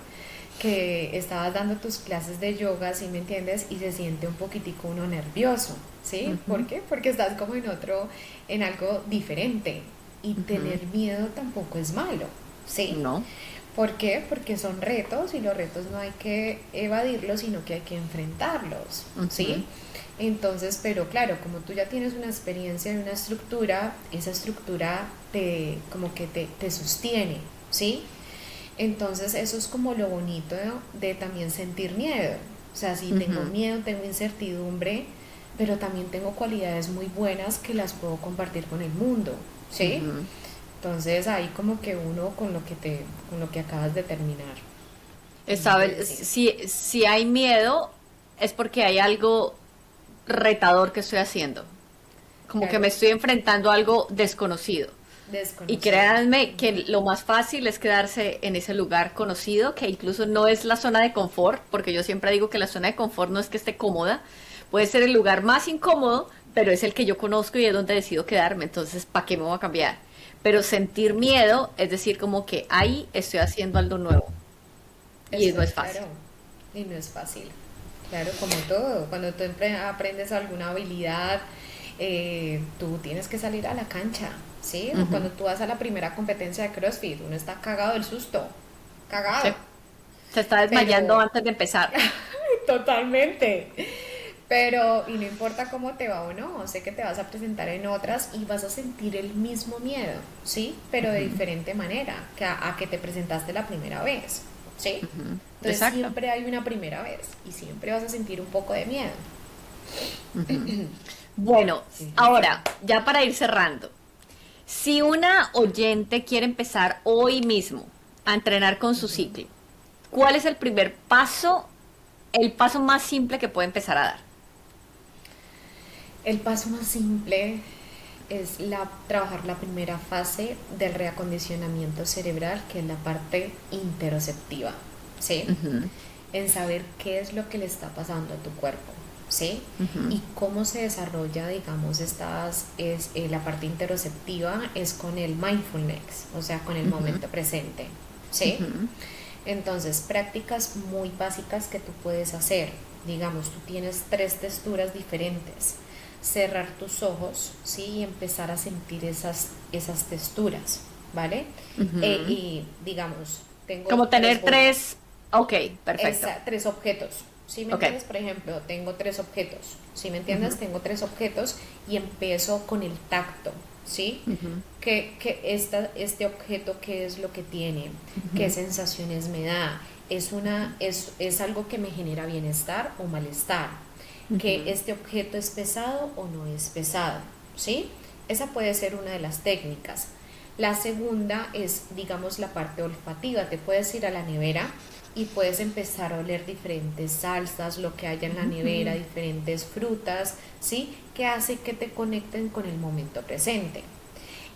que estabas dando tus clases de yoga, ¿sí me entiendes? Y se siente un poquitico uno nervioso, ¿sí? ¿Por Ujú, qué? Porque estás como en otro, en algo diferente. Y ujú. tener miedo tampoco es malo, ¿sí? No, ¿Por qué? Porque son retos y los retos no hay que evadirlos, sino que hay que enfrentarlos, ujú, ¿sí? Entonces, pero claro, como tú ya tienes una experiencia y una estructura, esa estructura como que te sostiene, ¿sí? Entonces, eso es como lo bonito de también sentir miedo. O sea, si tengo ujú, miedo, tengo incertidumbre, pero también tengo cualidades muy buenas que las puedo compartir con el mundo, ¿sí? ujú. Entonces ahí como que uno con lo que acabas de terminar de decir. Si hay miedo, es porque hay algo retador que estoy haciendo. Como que me Claro, estoy enfrentando a algo desconocido. Y desconocido. créanme que Ujú. lo más fácil es quedarse en ese lugar conocido, que incluso no es la zona de confort, porque yo siempre digo que la zona de confort no es que esté cómoda, puede ser el lugar más incómodo, pero es el que yo conozco y es donde decido quedarme, entonces, ¿para qué me voy a cambiar? Pero sentir miedo es decir como que ahí estoy haciendo algo nuevo y no Estoy es fácil. claro. Y no es fácil. Claro, como todo. Cuando tú aprendes alguna habilidad, tú tienes que salir a la cancha, ¿sí? Ujú. Cuando tú vas a la primera competencia de CrossFit, uno está cagado del susto. Sí. Cagado. Se está desmayando Pero antes de empezar. totalmente. Pero, y no importa cómo te va o no, sé que te vas a presentar en otras y vas a sentir el mismo miedo, ¿sí? Pero de diferente manera que a que te presentaste la primera vez, ¿sí? Ujú. Entonces Exacto. siempre hay una primera vez y siempre vas a sentir un poco de miedo. Ujú. Bueno, Sí, sí, sí. ahora, ya para ir cerrando, si una oyente quiere empezar hoy mismo a entrenar con su ciclo, ¿cuál es el paso más simple que puede empezar a dar? El paso más simple es trabajar la primera fase del reacondicionamiento cerebral, que es la parte interoceptiva, ¿sí? Ujú, En saber qué es lo que le está pasando a tu cuerpo, ¿sí? ujú, Y cómo se desarrolla, digamos, la parte interoceptiva es con el mindfulness, o sea, con el ujú, momento presente, ¿sí? ujú, Entonces, prácticas muy básicas que tú puedes hacer. Digamos, tú tienes tres texturas diferentes. Cerrar tus ojos, ¿sí? Y empezar a sentir esas texturas, ¿vale? ujú, Y digamos, tengo Como tres tener bolas. tres, ok, perfecto. Tres objetos. ¿Sí me Ok. entiendes? Por ejemplo, tengo tres objetos. ¿Sí me entiendes? Tengo tres objetos y empiezo con el tacto. ¿Sí? Ujú, Este objeto, ¿qué es lo que tiene? ¿Qué ujú, sensaciones me da? Es algo que me genera bienestar o malestar? ¿Que ujú, este objeto es pesado o no es pesado? ¿Sí? Esa puede ser una de las técnicas. La segunda es, digamos, la parte olfativa. Te puedes ir a la nevera y puedes empezar a oler diferentes salsas, lo que haya en la nevera, ujú. diferentes frutas, ¿sí? Que hace que te conecten con el momento presente.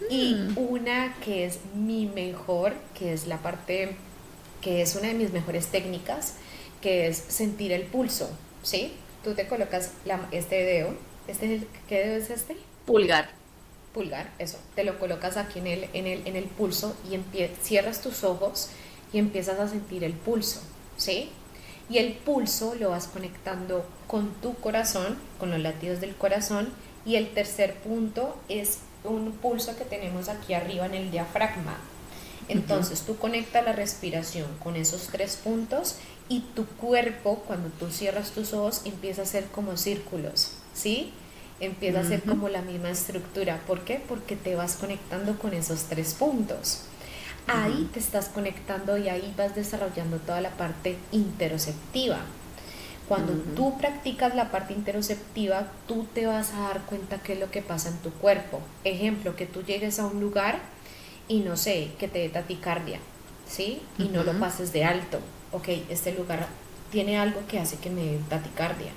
Y Mm, una que es mi mejor, que es la parte, que es una de mis mejores técnicas, que es sentir el pulso, ¿sí? Tú te colocas este dedo, ¿qué dedo es este? Pulgar. Pulgar, eso, te lo colocas aquí en el pulso y cierras tus ojos y empiezas a sentir el pulso, ¿sí? Y el pulso lo vas conectando con tu corazón, con los latidos del corazón, y el tercer punto es un pulso que tenemos aquí arriba en el diafragma. Ujú, Entonces tú conectas la respiración con esos tres puntos y tu cuerpo, cuando tú cierras tus ojos, empieza a hacer como círculos, ¿sí? Empieza a ser ujú, como la misma estructura. ¿Por qué? Porque te vas conectando con esos tres puntos. Ahí ujú, te estás conectando y ahí vas desarrollando toda la parte interoceptiva. Cuando ujú. tú practicas la parte interoceptiva, tú te vas a dar cuenta qué es lo que pasa en tu cuerpo. Ejemplo, que tú llegues a un lugar y no sé, que te dé taticardia, ¿sí? Y no lo Ujú, pases de alto. Ok, este lugar tiene algo que hace que me dé taticardia.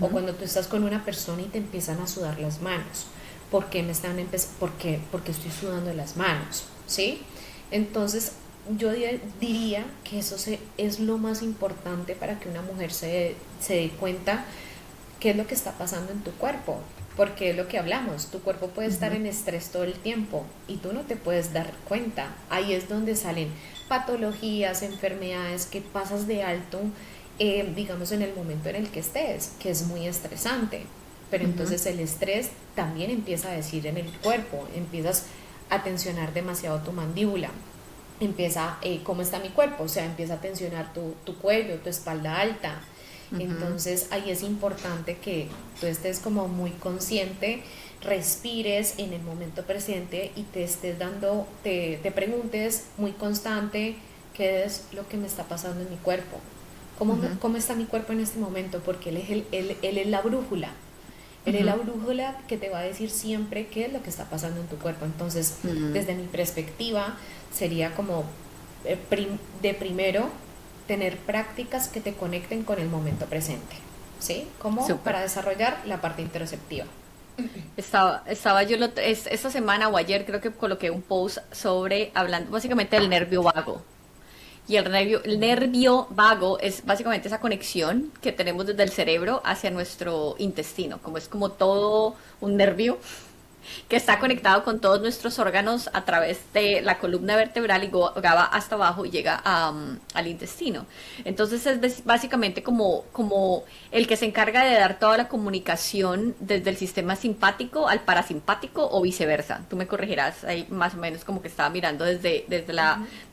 O ujú. cuando tú estás con una persona y te empiezan a sudar las manos. ¿Por qué porque estoy sudando las manos? ¿Sí? Entonces, yo diría que es lo más importante para que una mujer se dé cuenta qué es lo que está pasando en tu cuerpo. Porque es lo que hablamos, tu cuerpo puede estar Ujú. en estrés todo el tiempo y tú no te puedes dar cuenta. Ahí es donde salen patologías, enfermedades que pasas de alto, digamos, en el momento en el que estés, que es muy estresante. Pero Ujú. entonces el estrés también empieza a decir en el cuerpo, empiezas a tensionar demasiado tu mandíbula, empieza, ¿cómo está mi cuerpo? O sea, empieza a tensionar tu cuello, tu espalda alta. Ujú. Entonces ahí es importante que tú estés como muy consciente, respires en el momento presente y te estés dando, te preguntes muy constante qué es lo que me está pasando en mi cuerpo. Ujú. ¿Cómo está mi cuerpo en este momento? Porque él es la brújula. Él es la Ujú. brújula que te va a decir siempre qué es lo que está pasando en tu cuerpo. Entonces, Ujú. desde mi perspectiva, sería como de primero tener prácticas que te conecten con el momento presente, ¿sí? Como Súper. para desarrollar la parte interoceptiva. Estaba yo esta semana o ayer creo que coloqué un post sobre hablando básicamente del nervio vago. Y el nervio vago es básicamente esa conexión que tenemos desde el cerebro hacia nuestro intestino, como es como todo un nervio que está conectado con todos nuestros órganos a través de la columna vertebral y va hasta abajo y llega al intestino. Entonces es básicamente como el que se encarga de dar toda la comunicación desde el sistema simpático al parasimpático o viceversa. Tú me corregirás ahí más o menos como que estaba mirando desde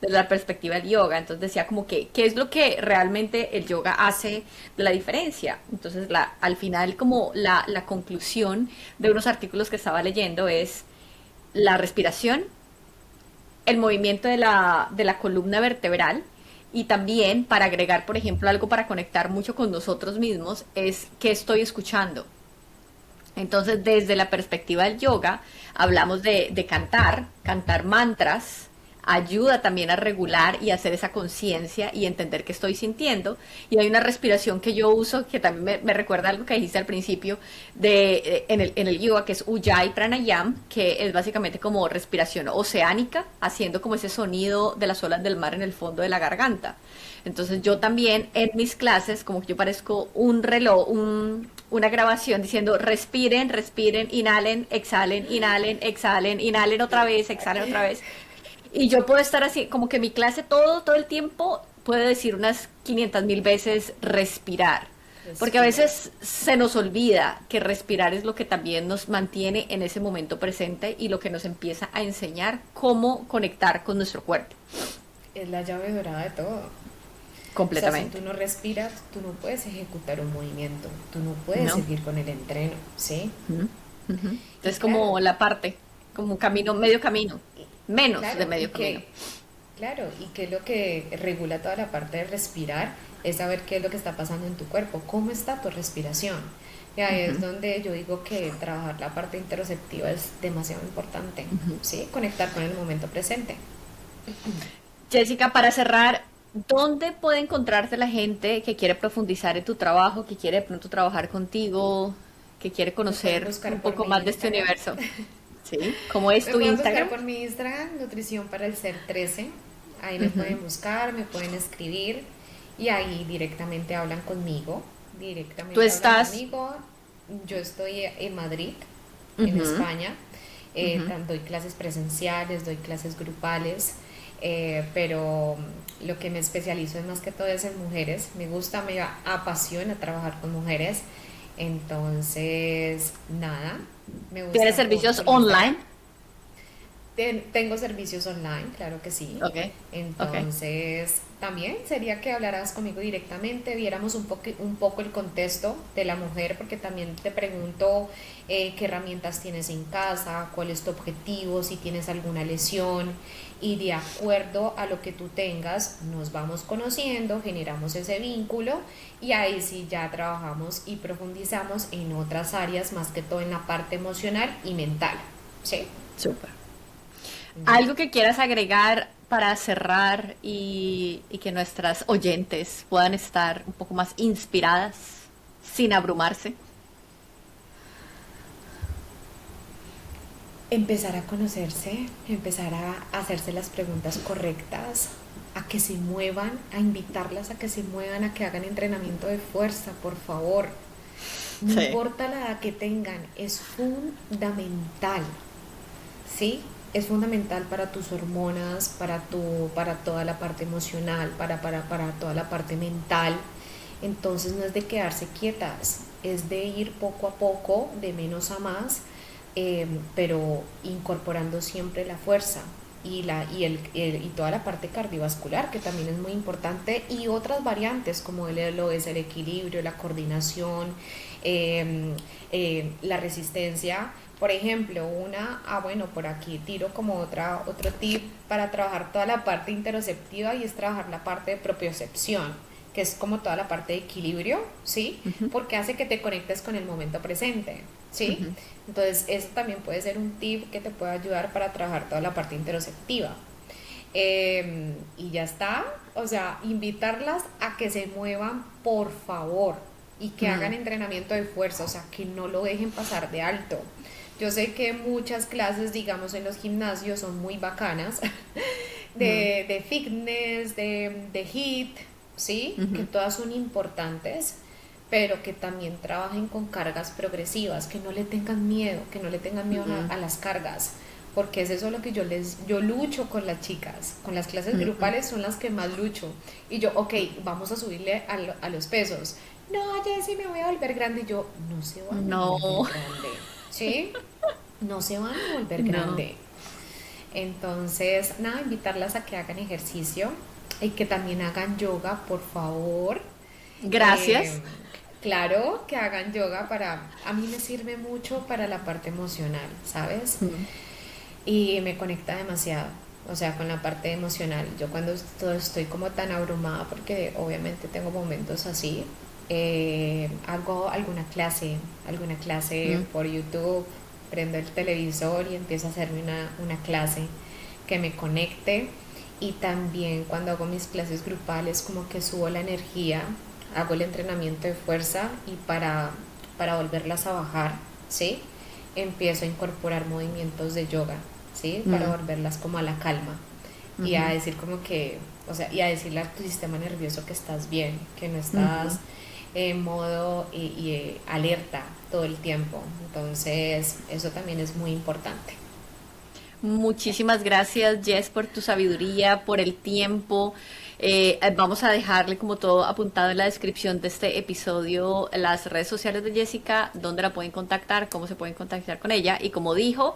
la perspectiva del yoga. Entonces decía como que qué es lo que realmente el yoga hace de la diferencia. Entonces al final como la conclusión de unos artículos que estaba leyendo es la respiración, el movimiento de la columna vertebral y también para agregar, por ejemplo, algo para conectar mucho con nosotros mismos es qué estoy escuchando. Entonces, desde la perspectiva del yoga, hablamos de cantar mantras, ayuda también a regular y hacer esa conciencia y entender qué estoy sintiendo. Y hay una respiración que yo uso que también me recuerda algo que dijiste al principio en el yoga, que es Ujjayi Pranayam, que es básicamente como respiración oceánica, haciendo como ese sonido de las olas del mar en el fondo de la garganta. Entonces yo también en mis clases, como que yo parezco un reloj, una grabación diciendo respiren, respiren, inhalen, exhalen, inhalen otra vez, exhalen otra vez. Y yo puedo estar así, como que mi clase todo el tiempo puede decir unas 500.000 veces respirar. Porque a Respirar. veces se nos olvida que respirar es lo que también nos mantiene en ese momento presente y lo que nos empieza a enseñar cómo conectar con nuestro cuerpo. es la llave dorada de todo. O sea, si completamente. tú no respiras, tú no puedes ejecutar un movimiento, tú no puedes ¿No? seguir con el entreno, ¿sí? Ujú, ujú. Y Entonces claro, como la parte, como un camino, medio camino, y- menos de claro, medio camino. y que lo que regula toda la parte de respirar es saber qué es lo que está pasando en tu cuerpo, cómo está tu respiración. Y ahí es donde yo digo que trabajar la parte interoceptiva es demasiado importante, ¿sí? Conectar con el momento presente. Jessica, para cerrar, ¿dónde puede encontrarse la gente que quiere profundizar en tu trabajo, que quiere de pronto trabajar contigo, que quiere Me pueden conocer un buscar por poco mi más de este Instagram. universo? ¿Sí? ¿Cómo es Me tu pueden buscar Instagram? por mi Instagram, Nutrición para el Ser 13. Ahí me pueden buscar, me pueden escribir y ahí Tú directamente hablan estás... conmigo. Yo estoy en Madrid, en Ujú, España. ujú. Doy clases presenciales, doy clases grupales, pero lo que me especializo es más que todo es en mujeres. Me gusta, me apasiona trabajar con mujeres. Entonces, nada, me ¿Tienes buscan servicios por Instagram. online? Tengo servicios online, claro que sí. Ok, ok. Entonces, también sería que hablaras conmigo directamente, viéramos un poco el contexto de la mujer, porque también te pregunto qué herramientas tienes en casa, cuál es tu objetivo, si tienes alguna lesión, y de acuerdo a lo que tú tengas, nos vamos conociendo, generamos ese vínculo, y ahí sí ya trabajamos y profundizamos en otras áreas, más que todo en la parte emocional y mental. ¿Sí? Súper. Ujú. ¿Algo que quieras agregar para cerrar y que nuestras oyentes puedan estar un poco más inspiradas sin abrumarse? Empezar a conocerse, empezar a hacerse las preguntas correctas, a que se muevan, a invitarlas a que se muevan, a que hagan entrenamiento de fuerza, por favor. No Sí. importa la edad que tengan, es fundamental, ¿sí? Es fundamental para tus hormonas, para toda la parte emocional, para toda la parte mental. Entonces no es de quedarse quietas, es de ir poco a poco, de menos a más, pero incorporando siempre la fuerza y toda la parte cardiovascular, que también es muy importante, y otras variantes como lo es el equilibrio, la coordinación, la resistencia. Por ejemplo, bueno, por aquí tiro como otro tip para trabajar toda la parte interoceptiva y es trabajar la parte de propiocepción, que es como toda la parte de equilibrio, ¿sí? Porque hace que te conectes con el momento presente, ¿sí? Entonces, eso también puede ser un tip que te puede ayudar para trabajar toda la parte interoceptiva. Y ya está, o sea, invitarlas a que se muevan, por favor, y que hagan entrenamiento de fuerza, o sea, que no lo dejen pasar de alto. Yo sé que muchas clases, digamos, en los gimnasios son muy bacanas, de fitness, de HIIT, ¿sí? Que todas son importantes, pero que también trabajen con cargas progresivas, que no le tengan miedo, que no le tengan miedo a las cargas, porque es eso lo que yo lucho con las chicas, con las clases grupales son las que más lucho, y yo, ok, vamos a subirle a los pesos, no, Jessy, me voy a volver grande, y yo, no se van a No, volver grande, ¿sí? No se van a volver no. grande. Entonces, nada, invitarlas a que hagan ejercicio y que también hagan yoga, por favor. Gracias. Eh, claro, que hagan yoga a mí me sirve mucho para la parte emocional, ¿sabes? Y me conecta demasiado, o sea, con la parte emocional. Yo cuando estoy como tan abrumada, porque obviamente tengo momentos así, hago alguna clase por YouTube, prendo el televisor y empiezo a hacerme una clase que me conecte. Y también cuando hago mis clases grupales, como que subo la energía, hago el entrenamiento de fuerza y para volverlas a bajar, ¿sí? Empiezo a incorporar movimientos de yoga, ¿sí? Para volverlas como a la calma y a decir como que, o sea, y a decirle a tu sistema nervioso que estás bien, que no estás en modo alerta todo el tiempo. Entonces, eso también es muy importante. Muchísimas gracias, Jess, por tu sabiduría, por el tiempo. Vamos a dejarle como todo apuntado en la descripción de este episodio las redes sociales de Jessica, dónde la pueden contactar, cómo se pueden contactar con ella. Y como dijo,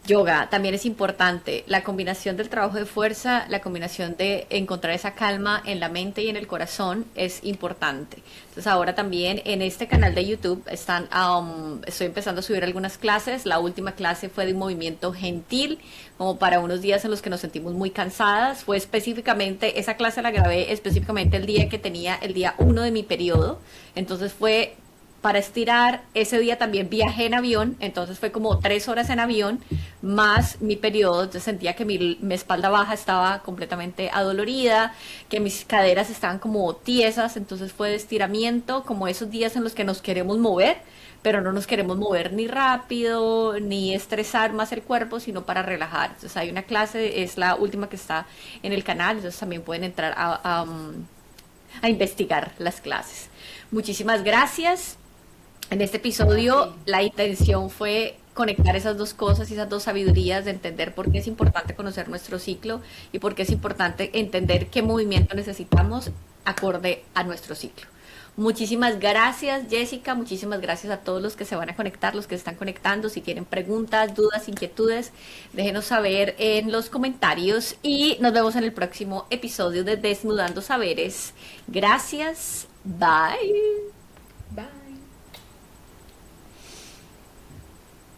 Yoga también es importante. La combinación del trabajo de fuerza, la combinación de encontrar esa calma en la mente y en el corazón es importante. Entonces ahora también en este canal de YouTube estoy empezando a subir algunas clases. La última clase fue de un movimiento gentil, como para unos días en los que nos sentimos muy cansadas. Fue específicamente, esa clase la grabé específicamente el día que tenía el día 1 de mi periodo. Entonces fue para estirar. Ese día también viajé en avión, entonces fue como 3 horas en avión, más mi periodo. Entonces sentía que mi espalda baja estaba completamente adolorida, que mis caderas estaban como tiesas, entonces fue de estiramiento, como esos días en los que nos queremos mover, pero no nos queremos mover ni rápido, ni estresar más el cuerpo, sino para relajar. Entonces hay una clase, es la última que está en el canal, entonces también pueden entrar a investigar las clases. Muchísimas gracias. En este episodio Así. la intención fue conectar esas dos cosas y esas dos sabidurías de entender por qué es importante conocer nuestro ciclo y por qué es importante entender qué movimiento necesitamos acorde a nuestro ciclo. Muchísimas gracias, Jessica. Muchísimas gracias a todos los que se van a conectar, los que se están conectando. Si tienen preguntas, dudas, inquietudes, déjenos saber en los comentarios y nos vemos en el próximo episodio de Desnudando Saberes. Gracias. Bye.